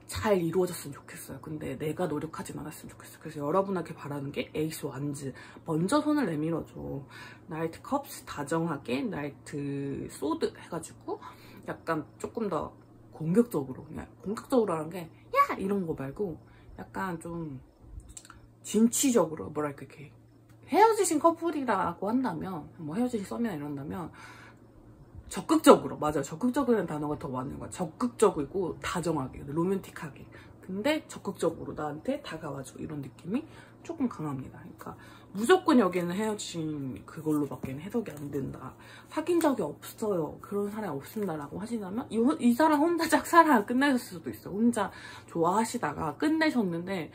잘 이루어졌으면 좋겠어요. 근데 내가 노력하진 않았으면 좋겠어요. 그래서 여러분에게 바라는 게 에이스 완즈. 먼저 손을 내밀어줘. 나이트 컵스 다정하게 나이트 소드 해가지고 약간 조금 더 공격적으로 그냥 공격적으로 하는 게 야! 이런 거 말고 약간 좀 진취적으로 뭐랄까 이렇게 헤어지신 커플이라고 한다면 뭐 헤어지신 썸이나 이런다면 적극적으로 맞아요. 적극적이라는 단어가 더 맞는 거야. 적극적이고 다정하게 로맨틱하게 근데 적극적으로 나한테 다가와줘 이런 느낌이 조금 강합니다. 그러니까 무조건 여기는 헤어진 그걸로밖에 해석이 안 된다. 사귄 적이 없어요. 그런 사람이 없습니다라고 하시다면 이 사람 혼자 짝사랑 끝내셨을 수도 있어요. 혼자 좋아하시다가 끝내셨는데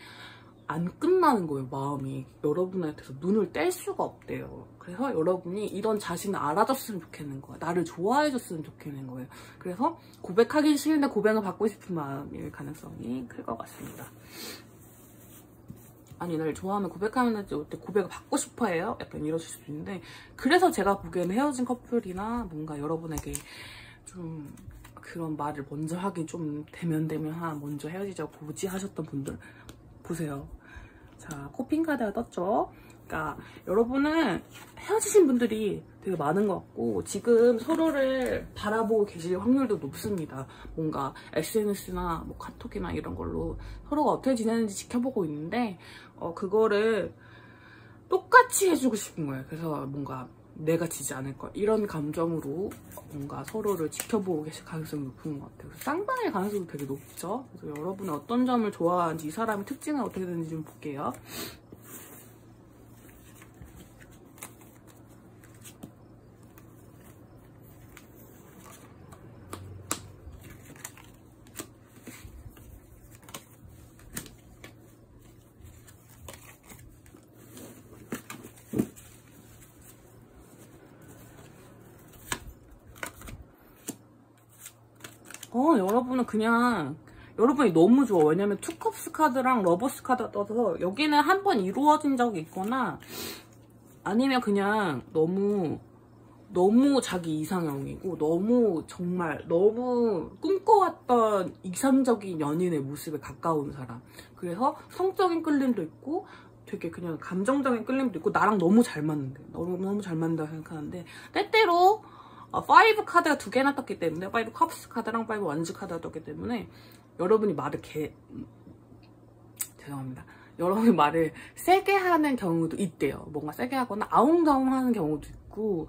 안 끝나는 거예요. 마음이 여러분한테서 눈을 뗄 수가 없대요. 그래서 여러분이 이런 자신을 알아줬으면 좋겠는 거예요. 나를 좋아해줬으면 좋겠는 거예요. 그래서 고백하기 싫은데 고백을 받고 싶은 마음일 가능성이 클 것 같습니다. 아니 나를 좋아하면 고백하면 하지 어때 고백을 받고 싶어 해요? 약간 이러실 수도 있는데 그래서 제가 보기에는 헤어진 커플이나 뭔가 여러분에게 좀 그런 말을 먼저 하기 좀 대면대면 먼저 헤어지자고 고지하셨던 분들 보세요. 자, 코핀 카드가 떴죠? 그러니까 여러분은 헤어지신 분들이 되게 많은 것 같고 지금 서로를 바라보고 계실 확률도 높습니다. 뭔가 SNS나 뭐 카톡이나 이런 걸로 서로가 어떻게 지내는지 지켜보고 있는데 그거를 똑같이 해주고 싶은 거예요. 그래서 뭔가 내가 지지 않을 거 이런 감정으로 뭔가 서로를 지켜보고 계실 가능성이 높은 것 같아요. 그래서 쌍방일 가능성도 되게 높죠. 그래서 여러분은 어떤 점을 좋아하는지 이 사람의 특징은 어떻게 되는지 좀 볼게요. 여러분은 그냥 여러분이 너무 좋아. 왜냐면 투컵스 카드랑 러버스 카드가 떠서 여기는 한 번 이루어진 적이 있거나 아니면 그냥 너무 너무 자기 이상형이고 너무 꿈꿔왔던 이상적인 연인의 모습에 가까운 사람. 그래서 성적인 끌림도 있고 되게 그냥 감정적인 끌림도 있고 나랑 너무 잘 맞는데 너무 잘 맞는다고 생각하는데 때때로 5 카드가 2개나 떴기 때문에 5 컵스 카드랑 5 원즈 카드가 떴기 때문에 여러분이 말을 죄송합니다. 여러분이 말을 세게 하는 경우도 있대요. 뭔가 세게 하거나 아웅다웅 하는 경우도 있고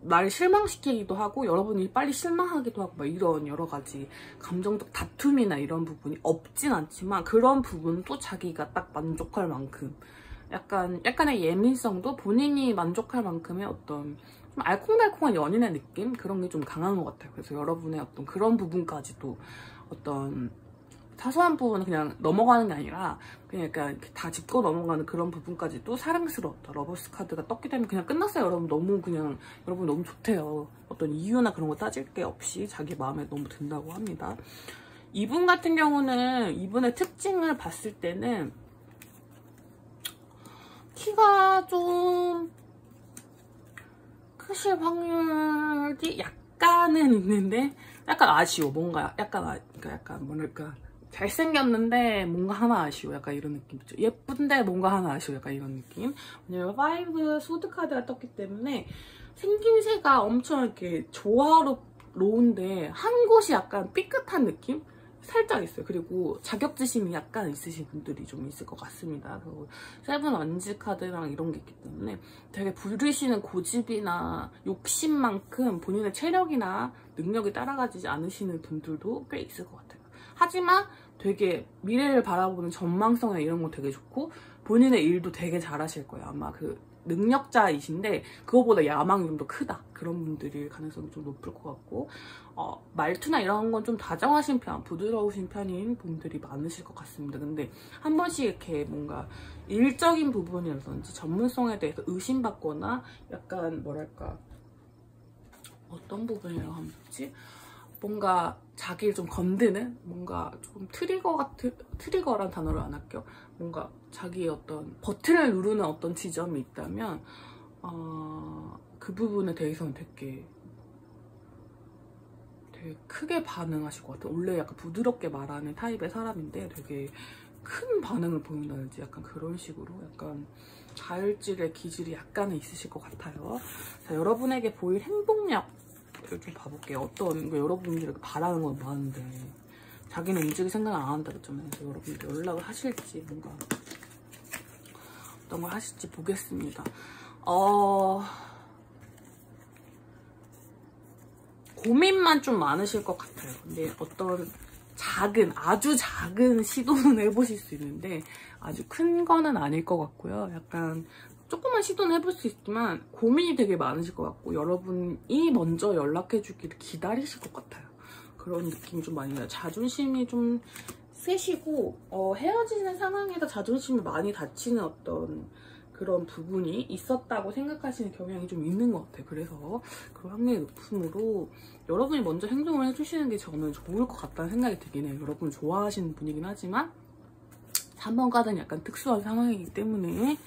나를 실망시키기도 하고 여러분이 빨리 실망하기도 하고 막 이런 여러 가지 감정적 다툼이나 이런 부분이 없진 않지만 그런 부분도 자기가 딱 만족할 만큼 약간의 예민성도 본인이 만족할 만큼의 어떤 좀 알콩달콩한 연인의 느낌? 그런 게 좀 강한 것 같아요. 그래서 여러분의 어떤 그런 부분까지도 어떤 사소한 부분은 그냥 넘어가는 게 아니라 그냥 약간 다 짚고 넘어가는 그런 부분까지도 사랑스러웠다. 러버스 카드가 떴기 때문에 그냥 끝났어요. 여러분 여러분 너무 좋대요. 어떤 이유나 그런 거 따질 게 없이 자기 마음에 너무 든다고 합니다. 이분 같은 경우는 이분의 특징을 봤을 때는 키가 좀 크실 확률이 약간은 있는데 약간 아쉬워. 뭔가 약간 뭐랄까 잘생겼는데 뭔가 하나 아쉬워. 약간 이런 느낌이죠. 예쁜데 뭔가 하나 아쉬워. 약간 이런 느낌. 왜냐면 5 소드 카드가 떴기 때문에 생김새가 엄청 이렇게 조화로운데 한 곳이 약간 삐끗한 느낌? 살짝 있어요. 그리고 자격지심이 약간 있으신 분들이 좀 있을 것 같습니다. 그리고 7 원즈 카드랑 이런 게 있기 때문에 되게 부르시는 고집이나 욕심만큼 본인의 체력이나 능력이 따라가지 않으시는 분들도 꽤 있을 것 같아요. 하지만 되게 미래를 바라보는 전망성이나 이런 거 되게 좋고 본인의 일도 되게 잘하실 거예요. 아마 그 능력자이신데 그거보다 야망이 좀 더 크다. 그런 분들일 가능성이 좀 높을 것 같고 말투나 이런 건 좀 다정하신 편, 부드러우신 편인 분들이 많으실 것 같습니다. 근데 한 번씩 이렇게 뭔가 일적인 부분이라든지 전문성에 대해서 의심받거나 약간 뭐랄까 어떤 부분이라고 하면 좋지? 뭔가 자기를 좀 건드는 뭔가 조금 트리거란 단어를 안 할게요. 뭔가 자기의 어떤 버튼을 누르는 어떤 지점이 있다면 그 부분에 대해서는 되게 크게 반응하실 것 같아요. 원래 약간 부드럽게 말하는 타입의 사람인데 되게 큰 반응을 보인다든지 약간 그런 식으로 약간 다혈질의 기질이 약간은 있으실 것 같아요. 자, 여러분에게 보일 행동력 좀 봐볼게요. 어떤 거 여러분들이 바라는 건 많은데 자기는 움직일 생각 안 한다 그랬잖아요. 그래서 여러분들 연락을 하실지 뭔가 어떤 걸 하실지 보겠습니다. 고민만 좀 많으실 것 같아요. 근데 어떤 아주 작은 시도는 해보실 수 있는데 아주 큰 거는 아닐 것 같고요. 약간 조금만 시도는 해볼 수 있지만 고민이 되게 많으실 것 같고 여러분이 먼저 연락해주기를 기다리실 것 같아요. 그런 느낌이 좀 많이 나요. 자존심이 좀 세시고 헤어지는 상황에서 자존심이 많이 다치는 어떤 그런 부분이 있었다고 생각하시는 경향이 좀 있는 것 같아요. 그래서 그 확률이 높으므로 여러분이 먼저 행동을 해주시는 게 저는 좋을 것 같다는 생각이 들긴 해요. 여러분 좋아하시는 분이긴 하지만 3번 카드는 약간 특수한 상황이기 때문에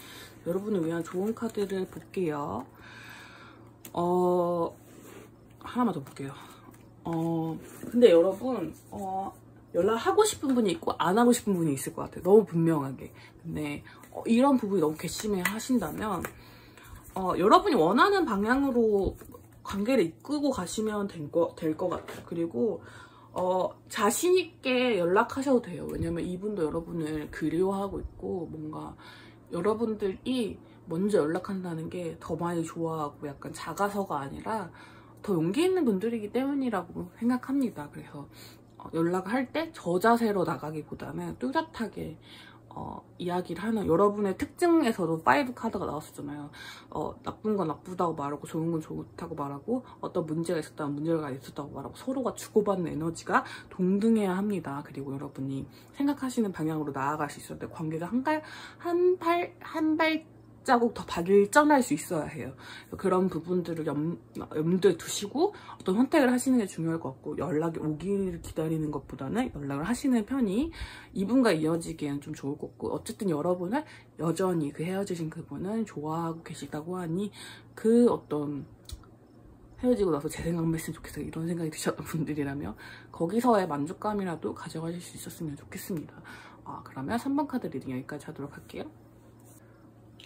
여러분을 위한 좋은 카드를 볼게요. 하나만 더 볼게요. 근데 여러분 연락하고 싶은 분이 있고 안 하고 싶은 분이 있을 것 같아요. 너무 분명하게. 근데 이런 부분이 너무 괘씸해 하신다면 여러분이 원하는 방향으로 관계를 이끌고 가시면 될 것 같아요. 그리고 자신 있게 연락하셔도 돼요. 왜냐면 이분도 여러분을 그리워하고 있고 뭔가 여러분들이 먼저 연락한다는 게 더 많이 좋아하고 약간 작아서가 아니라 더 용기 있는 분들이기 때문이라고 생각합니다. 그래서 연락을 할 때 저자세로 나가기보다는 뚜렷하게 이야기를 하는 여러분의 특징에서도 5 카드가 나왔었잖아요. 나쁜 건 나쁘다고 말하고 좋은 건 좋다고 말하고 어떤 문제가 있었다면 문제가 있었다고 말하고 서로가 주고받는 에너지가 동등해야 합니다. 그리고 여러분이 생각하시는 방향으로 나아갈 수 있어야 돼. 관계가 한 발자국 더 발전할 수 있어야 해요. 그런 부분들을 염두에 두시고 어떤 선택을 하시는 게 중요할 것 같고 연락이 오기를 기다리는 것보다는 연락을 하시는 편이 이분과 이어지기에는 좀 좋을 것 같고 어쨌든 여러분을 여전히 그 헤어지신 그분은 좋아하고 계시다고 하니 그 어떤 헤어지고 나서 제 생각만 했으면 좋겠어요. 이런 생각이 드셨던 분들이라면 거기서의 만족감이라도 가져가실 수 있었으면 좋겠습니다. 그러면 3번 카드 리딩 여기까지 하도록 할게요.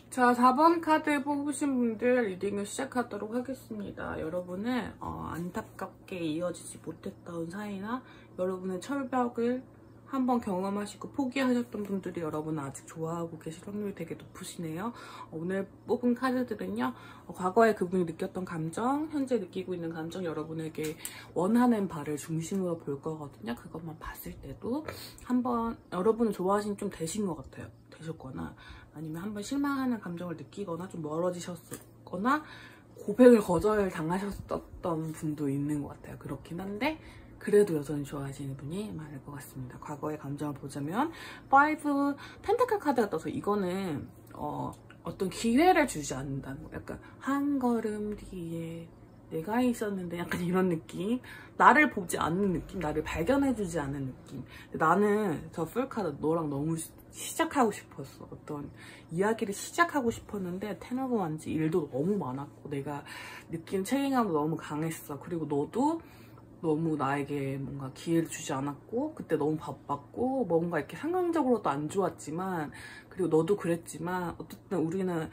자, 4번 카드 뽑으신 분들 리딩을 시작하도록 하겠습니다. 여러분은 안타깝게 이어지지 못했던 사이나 여러분의 철벽을 한번 경험하시고 포기하셨던 분들이 여러분을 아직 좋아하고 계실 확률이 되게 높으시네요. 오늘 뽑은 카드들은요. 과거에 그분이 느꼈던 감정, 현재 느끼고 있는 감정, 여러분에게 원하는 바를 중심으로 볼 거거든요. 그것만 봤을 때도 한번 여러분을 좋아하신 좀 되신 것 같아요. 되셨거나 아니면 한번 실망하는 감정을 느끼거나 좀 멀어지셨거나 고백을 거절당하셨던 분도 있는 것 같아요. 그렇긴 한데 그래도 여전히 좋아하시는 분이 많을 것 같습니다. 과거의 감정을 보자면 5 펜타클 카드가 떠서 이거는 어떤 기회를 주지 않는다는 거. 약간 한 걸음 뒤에 내가 있었는데 약간 이런 느낌. 나를 보지 않는 느낌. 나를 발견해주지 않는 느낌. 나는 저 풀카드 너랑 너무 시작하고 싶었어. 어떤 이야기를 시작하고 싶었는데 텐 오브 완지 일도 너무 많았고 내가 느낀 책임감도 너무 강했어. 그리고 너도 너무 나에게 뭔가 기회를 주지 않았고 그때 너무 바빴고 뭔가 이렇게 상황적으로도 안 좋았지만 그리고 너도 그랬지만 어쨌든 우리는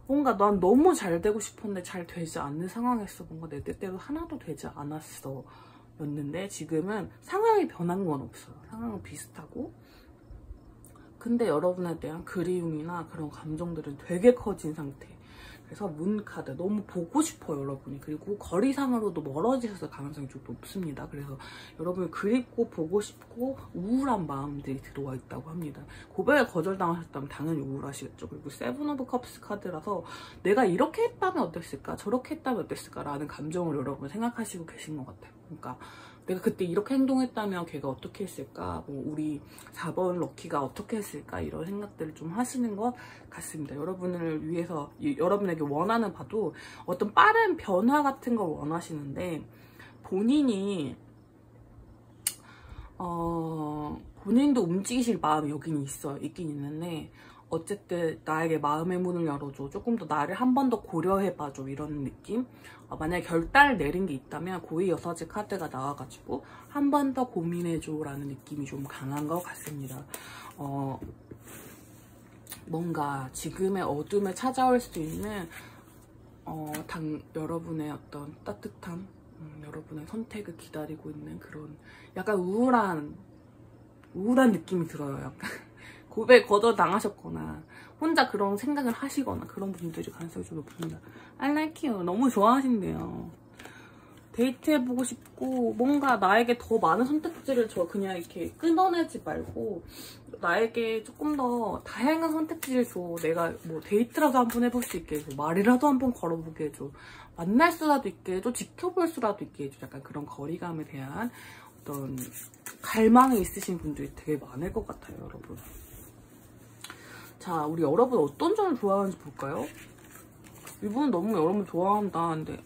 뭔가 난 너무 잘 되고 싶었는데 잘 되지 않는 상황에서 뭔가 내 뜻대로 하나도 되지 않았어 였는데 지금은 상황이 변한 건 없어요. 상황은 비슷하고 근데 여러분에 대한 그리움이나 그런 감정들은 되게 커진 상태. 그래서 문 카드 너무 보고 싶어요, 여러분이. 그리고 거리상으로도 멀어지셔서 가능성이 좀 높습니다. 그래서 여러분이 그립고 보고 싶고 우울한 마음들이 들어와 있다고 합니다. 고백을 거절당하셨다면 당연히 우울하시겠죠. 그리고 세븐 오브 컵스 카드라서 내가 이렇게 했다면 어땠을까? 저렇게 했다면 어땠을까? 라는 감정을 여러분 생각하시고 계신 것 같아요. 그러니까 내가 그때 이렇게 행동했다면 걔가 어떻게 했을까? 뭐 우리 4번 럭키가 어떻게 했을까? 이런 생각들을 좀 하시는 것 같습니다. 여러분을 위해서 여러분에게 원하는 바도 어떤 빠른 변화 같은 걸 원하시는데 본인이 본인도 움직이실 마음이 여긴 있긴 있는데 어쨌든 나에게 마음의 문을 열어줘. 조금 더 나를 한 번 더 고려해봐줘. 이런 느낌? 만약에 결단을 내린 게 있다면 고의 여사제 카드가 나와가지고 한 번 더 고민해줘 라는 느낌이 좀 강한 것 같습니다. 뭔가 지금의 어둠에 찾아올 수 있는 여러분의 어떤 따뜻함, 여러분의 선택을 기다리고 있는 그런 약간 우울한 느낌이 들어요. 약간 고백 거절당하셨거나 혼자 그런 생각을 하시거나 그런 분들이 가능성이 좀 높습니다. I like you. 너무 좋아하신대요. 데이트해보고 싶고 뭔가 나에게 더 많은 선택지를 그냥 이렇게 끊어내지 말고 나에게 조금 더 다양한 선택지를 줘. 내가 뭐 데이트라도 한번 해볼 수 있게 해줘. 말이라도 한번 걸어보게 해줘. 만날 수라도 있게 해줘. 지켜볼 수라도 있게 해줘. 약간 그런 거리감에 대한 어떤 갈망이 있으신 분들이 되게 많을 것 같아요, 여러분. 자, 우리 여러분 어떤 점을 좋아하는지 볼까요? 이분은 너무 여러분 좋아한다는데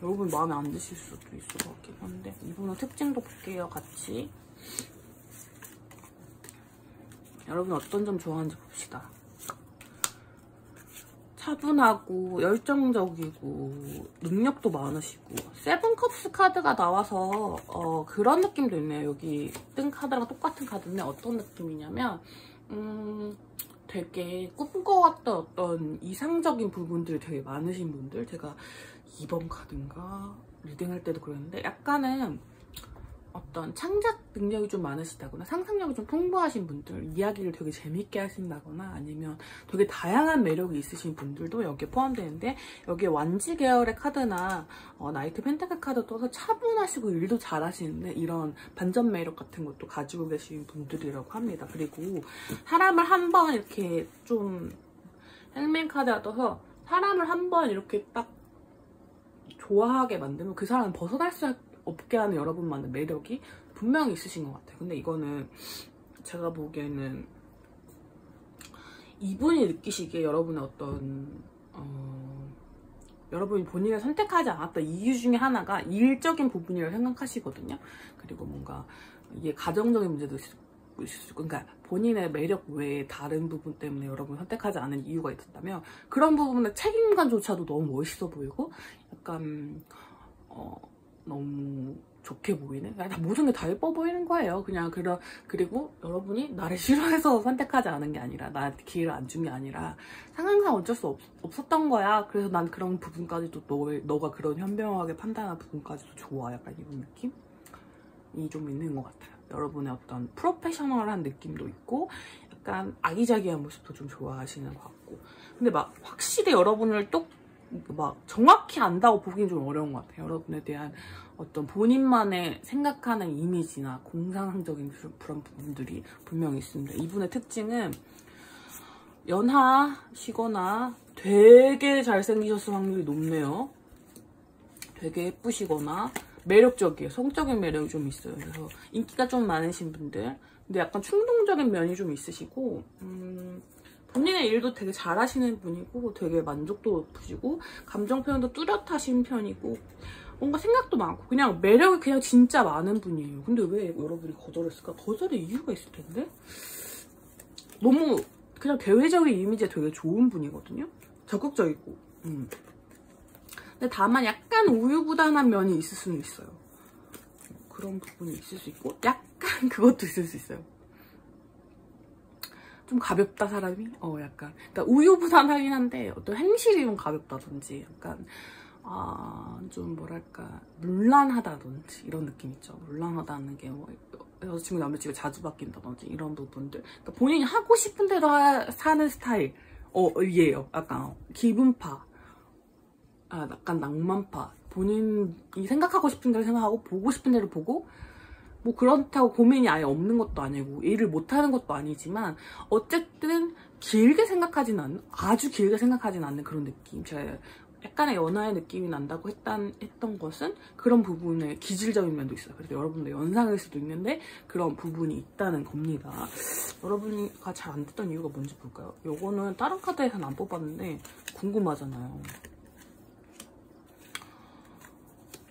여러분 마음에 안 드실 수도 있을 것 같긴 한데 이분은 특징도 볼게요, 같이. 여러분 어떤 점 좋아하는지 봅시다. 차분하고 열정적이고 능력도 많으시고 세븐 컵스 카드가 나와서 그런 느낌도 있네요. 여기 뜬 카드랑 똑같은 카드인데 어떤 느낌이냐면 되게 꿈꿔왔던 어떤 이상적인 부분들이 되게 많으신 분들. 제가 2번 카드인가 리딩할 때도 그랬는데 약간은 어떤 창작 능력이 좀 많으시다거나 상상력이 좀 풍부하신 분들, 이야기를 되게 재밌게 하신다거나 아니면 되게 다양한 매력이 있으신 분들도 여기에 포함되는데 여기에 완지 계열의 카드나 나이트 펜타클 카드 떠서 차분하시고 일도 잘하시는데 이런 반전 매력 같은 것도 가지고 계신 분들이라고 합니다. 그리고 사람을 한번 이렇게 좀 행맨 카드가 떠서 사람을 한번 이렇게 딱 좋아하게 만들면 그 사람은 벗어날 수 없게 하는 여러분만의 매력이 분명히 있으신 것 같아요. 근데 이거는 제가 보기에는 이분이 느끼시기에 여러분의 어떤 여러분이 본인을 선택하지 않았던 이유 중에 하나가 일적인 부분이라고 생각하시거든요. 그리고 뭔가 이게 가정적인 문제도 있을 수 있고, 그러니까 본인의 매력 외에 다른 부분 때문에 여러분을 선택하지 않은 이유가 있었다면 그런 부분의 책임감조차도 너무 멋있어 보이고 약간 너무 좋게 보이는? 모든 게 다 예뻐 보이는 거예요. 그리고 여러분이 나를 싫어해서 선택하지 않은 게 아니라, 나한테 기회를 안 준 게 아니라 상황상 어쩔 수 없었던 거야. 그래서 난 그런 부분까지도 너가 그런 현명하게 판단한 부분까지도 좋아. 약간 이런 느낌이 좀 있는 것 같아요. 여러분의 어떤 프로페셔널한 느낌도 있고 약간 아기자기한 모습도 좀 좋아하시는 것 같고. 근데 막 확실히 여러분을 막 정확히 안다고 보기는 좀 어려운 것 같아요. 여러분에 대한 어떤 본인만의 생각하는 이미지나 공상적인 그런 부분들이 분명히 있습니다. 이분의 특징은 연하시거나 되게 잘생기셨을 확률이 높네요. 되게 예쁘시거나 매력적이에요. 성적인 매력이 좀 있어요. 그래서 인기가 좀 많으신 분들, 근데 약간 충동적인 면이 좀 있으시고 본인의 일도 되게 잘하시는 분이고 되게 만족도 높으시고 감정 표현도 뚜렷하신 편이고 뭔가 생각도 많고 그냥 매력이 그냥 진짜 많은 분이에요. 근데 왜 여러분이 거절했을까? 거절의 이유가 있을 텐데? 너무 그냥 대외적인 이미지가 되게 좋은 분이거든요. 적극적이고. 근데 다만 약간 우유부단한 면이 있을 수는 있어요. 그런 부분이 있을 수 있고 약간 그것도 있을 수 있어요. 좀 가볍다 사람이? 약간 그러니까 우유부단하긴 한데 어떤 행실이 좀 가볍다든지 약간 좀 뭐랄까 문란하다든지 이런 느낌 있죠. 문란하다는 게 뭐 여자친구 남자친구 자주 바뀐다든지 이런 부분들. 그러니까 본인이 하고 싶은 대로 사는 스타일 이에요. 약간 기분파, 약간 낭만파. 본인이 생각하고 싶은 대로 생각하고 보고 싶은 대로 보고 뭐 그렇다고 고민이 아예 없는 것도 아니고 일을 못하는 것도 아니지만 어쨌든 길게 생각하진 않는, 아주 길게 생각하진 않는 그런 느낌. 제가 약간의 연하의 느낌이 난다고 했던 것은 그런 부분에 기질적인 면도 있어요. 그래서 여러분들 연상일 수도 있는데 그런 부분이 있다는 겁니다. 여러분과 잘 안 됐던 이유가 뭔지 볼까요? 요거는 다른 카드에서는 안 뽑았는데 궁금하잖아요.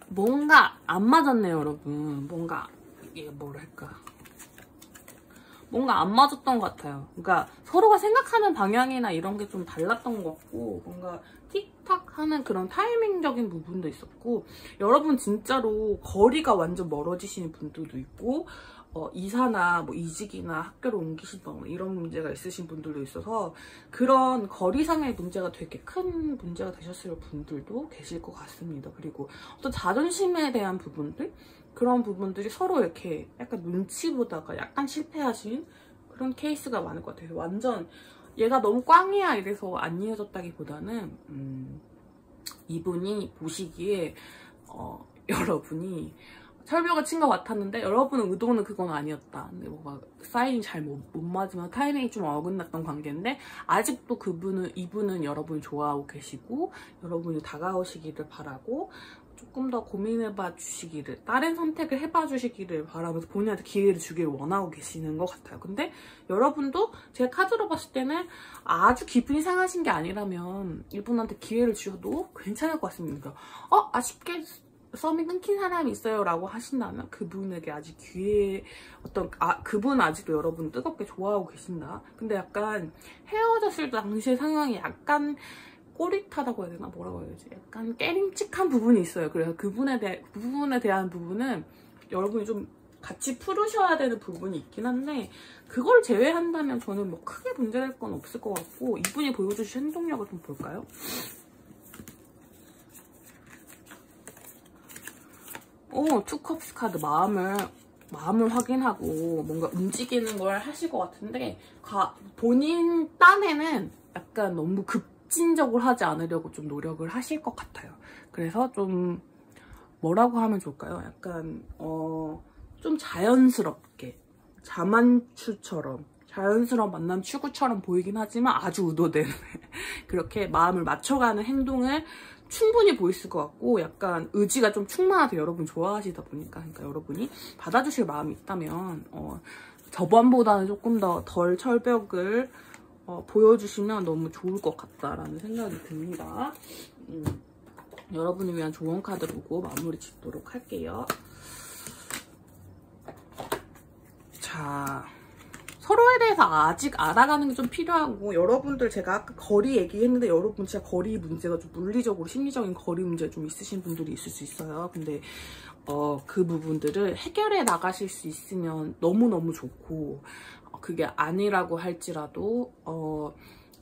뭔가 안 맞았네요, 여러분. 뭔가 이게 뭐랄까, 뭔가 안 맞았던 것 같아요. 그러니까 서로가 생각하는 방향이나 이런 게 좀 달랐던 것 같고 뭔가 틱탁 하는 그런 타이밍적인 부분도 있었고, 여러분 진짜로 거리가 완전 멀어지시는 분들도 있고 이사나 뭐 이직이나 학교를 옮기시거나 이런 문제가 있으신 분들도 있어서 그런 거리상의 문제가 되게 큰 문제가 되셨을 분들도 계실 것 같습니다. 그리고 어떤 자존심에 대한 부분들, 그런 부분들이 서로 이렇게 약간 눈치 보다가 약간 실패하신 그런 케이스가 많을 것 같아요. 완전 얘가 너무 꽝이야 이래서 안 이어졌다기보다는 이분이 보시기에 여러분이 설명을 친 것 같았는데 여러분의 의도는 그건 아니었다. 근데 뭐가 사인이 잘 못 맞으면 타이밍이 좀 어긋났던 관계인데 아직도 이분은 여러분을 좋아하고 계시고 여러분이 다가오시기를 바라고 조금 더 고민해봐 주시기를, 다른 선택을 해봐 주시기를 바라면서 본인한테 기회를 주기를 원하고 계시는 것 같아요. 근데 여러분도 제가 카드로 봤을 때는 아주 기분이 상하신 게 아니라면 이분한테 기회를 주셔도 괜찮을 것 같습니다. 아쉽게 썸이 끊긴 사람이 있어요 라고 하신다면 그분에게 아직 그분 아직도 여러분 뜨겁게 좋아하고 계신다. 근데 약간 헤어졌을 당시의 상황이 약간 꼬릿하다고 해야 되나? 뭐라고 해야 되지? 약간 깨림칙한 부분이 있어요. 그래서 그 부분에 대한 부분은 여러분이 좀 같이 풀으셔야 되는 부분이 있긴 한데 그걸 제외한다면 저는 뭐 크게 문제될 건 없을 것 같고, 이분이 보여주신 행동력을 좀 볼까요? 투컵스 카드 마음을 확인하고 뭔가 움직이는 걸 하실 것 같은데 본인 딴에는 약간 너무 급진적으로 하지 않으려고 좀 노력을 하실 것 같아요. 그래서 좀 뭐라고 하면 좋을까요? 약간 좀 자연스럽게 자만추처럼 자연스러운 만남 추구처럼 보이긴 하지만 아주 의도된 그렇게 마음을 맞춰가는 행동을 충분히 보이실 것 같고 약간 의지가 좀 충만하세요. 여러분 좋아하시다 보니까. 그러니까 여러분이 받아주실 마음이 있다면 저번보다는 조금 더 덜 철벽을 보여주시면 너무 좋을 것 같다라는 생각이 듭니다. 여러분을 위한 조언 카드 보고 마무리 짓도록 할게요. 자, 서로에 대해서 아직 알아가는 게 좀 필요하고, 여러분들 제가 아까 거리 얘기했는데 여러분 진짜 거리 문제가 좀 물리적으로 심리적인 거리 문제 좀 있으신 분들이 있을 수 있어요. 근데 그 부분들을 해결해 나가실 수 있으면 너무너무 좋고, 그게 아니라고 할지라도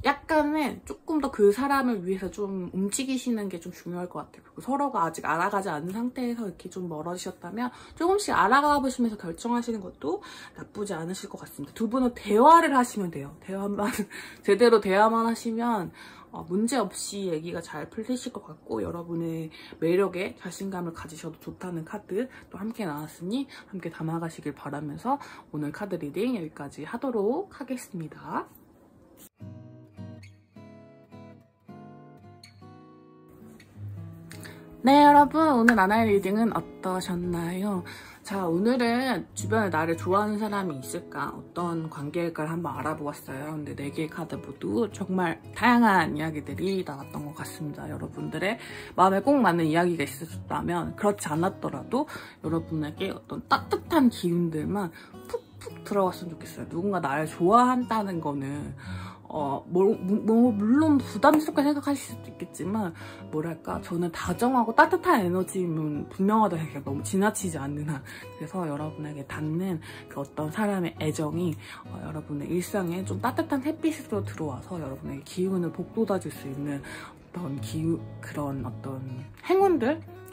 약간은 조금 더 그 사람을 위해서 좀 움직이시는 게 좀 중요할 것 같아요. 그리고 서로가 아직 알아가지 않은 상태에서 이렇게 좀 멀어지셨다면 조금씩 알아가 보시면서 결정하시는 것도 나쁘지 않으실 것 같습니다. 두 분은 대화를 하시면 돼요. 대화만 제대로 대화만 하시면 문제없이 얘기가 잘 풀리실 것 같고, 여러분의 매력에 자신감을 가지셔도 좋다는 카드 또 함께 나왔으니 함께 담아가시길 바라면서 오늘 카드 리딩 여기까지 하도록 하겠습니다. 네, 여러분, 오늘 나나의 리딩은 어떠셨나요? 자, 오늘은 주변에 나를 좋아하는 사람이 있을까? 어떤 관계일까를 한번 알아보았어요. 근데 4개의 카드 모두 정말 다양한 이야기들이 나왔던 것 같습니다. 여러분들의 마음에 꼭 맞는 이야기가 있으셨다면, 그렇지 않았더라도 여러분에게 어떤 따뜻한 기운들만 푹푹 들어갔으면 좋겠어요. 누군가 나를 좋아한다는 거는 물론 부담스럽게 생각하실 수도 있겠지만, 뭐랄까, 저는 다정하고 따뜻한 에너지면 분명하다 생각해요. 너무 지나치지 않는 한. 그래서 여러분에게 닿는 그 어떤 사람의 애정이 여러분의 일상에 좀 따뜻한 햇빛으로 들어와서 여러분에게 기운을 복돋아줄 수 있는 그런 어떤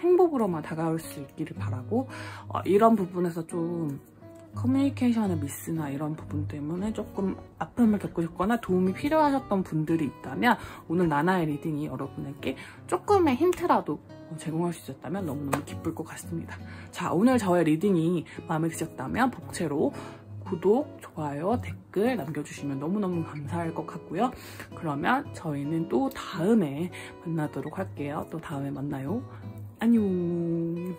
행복으로만 다가올 수 있기를 바라고, 이런 부분에서 좀 커뮤니케이션의 미스나 이런 부분 때문에 조금 아픔을 겪으셨거나 도움이 필요하셨던 분들이 있다면, 오늘 나나의 리딩이 여러분에게 조금의 힌트라도 제공할 수 있었다면 너무너무 기쁠 것 같습니다. 자, 오늘 저의 리딩이 마음에 드셨다면 복채로 구독, 좋아요, 댓글 남겨주시면 너무너무 감사할 것 같고요. 그러면 저희는 또 다음에 만나도록 할게요. 또 다음에 만나요. 안녕.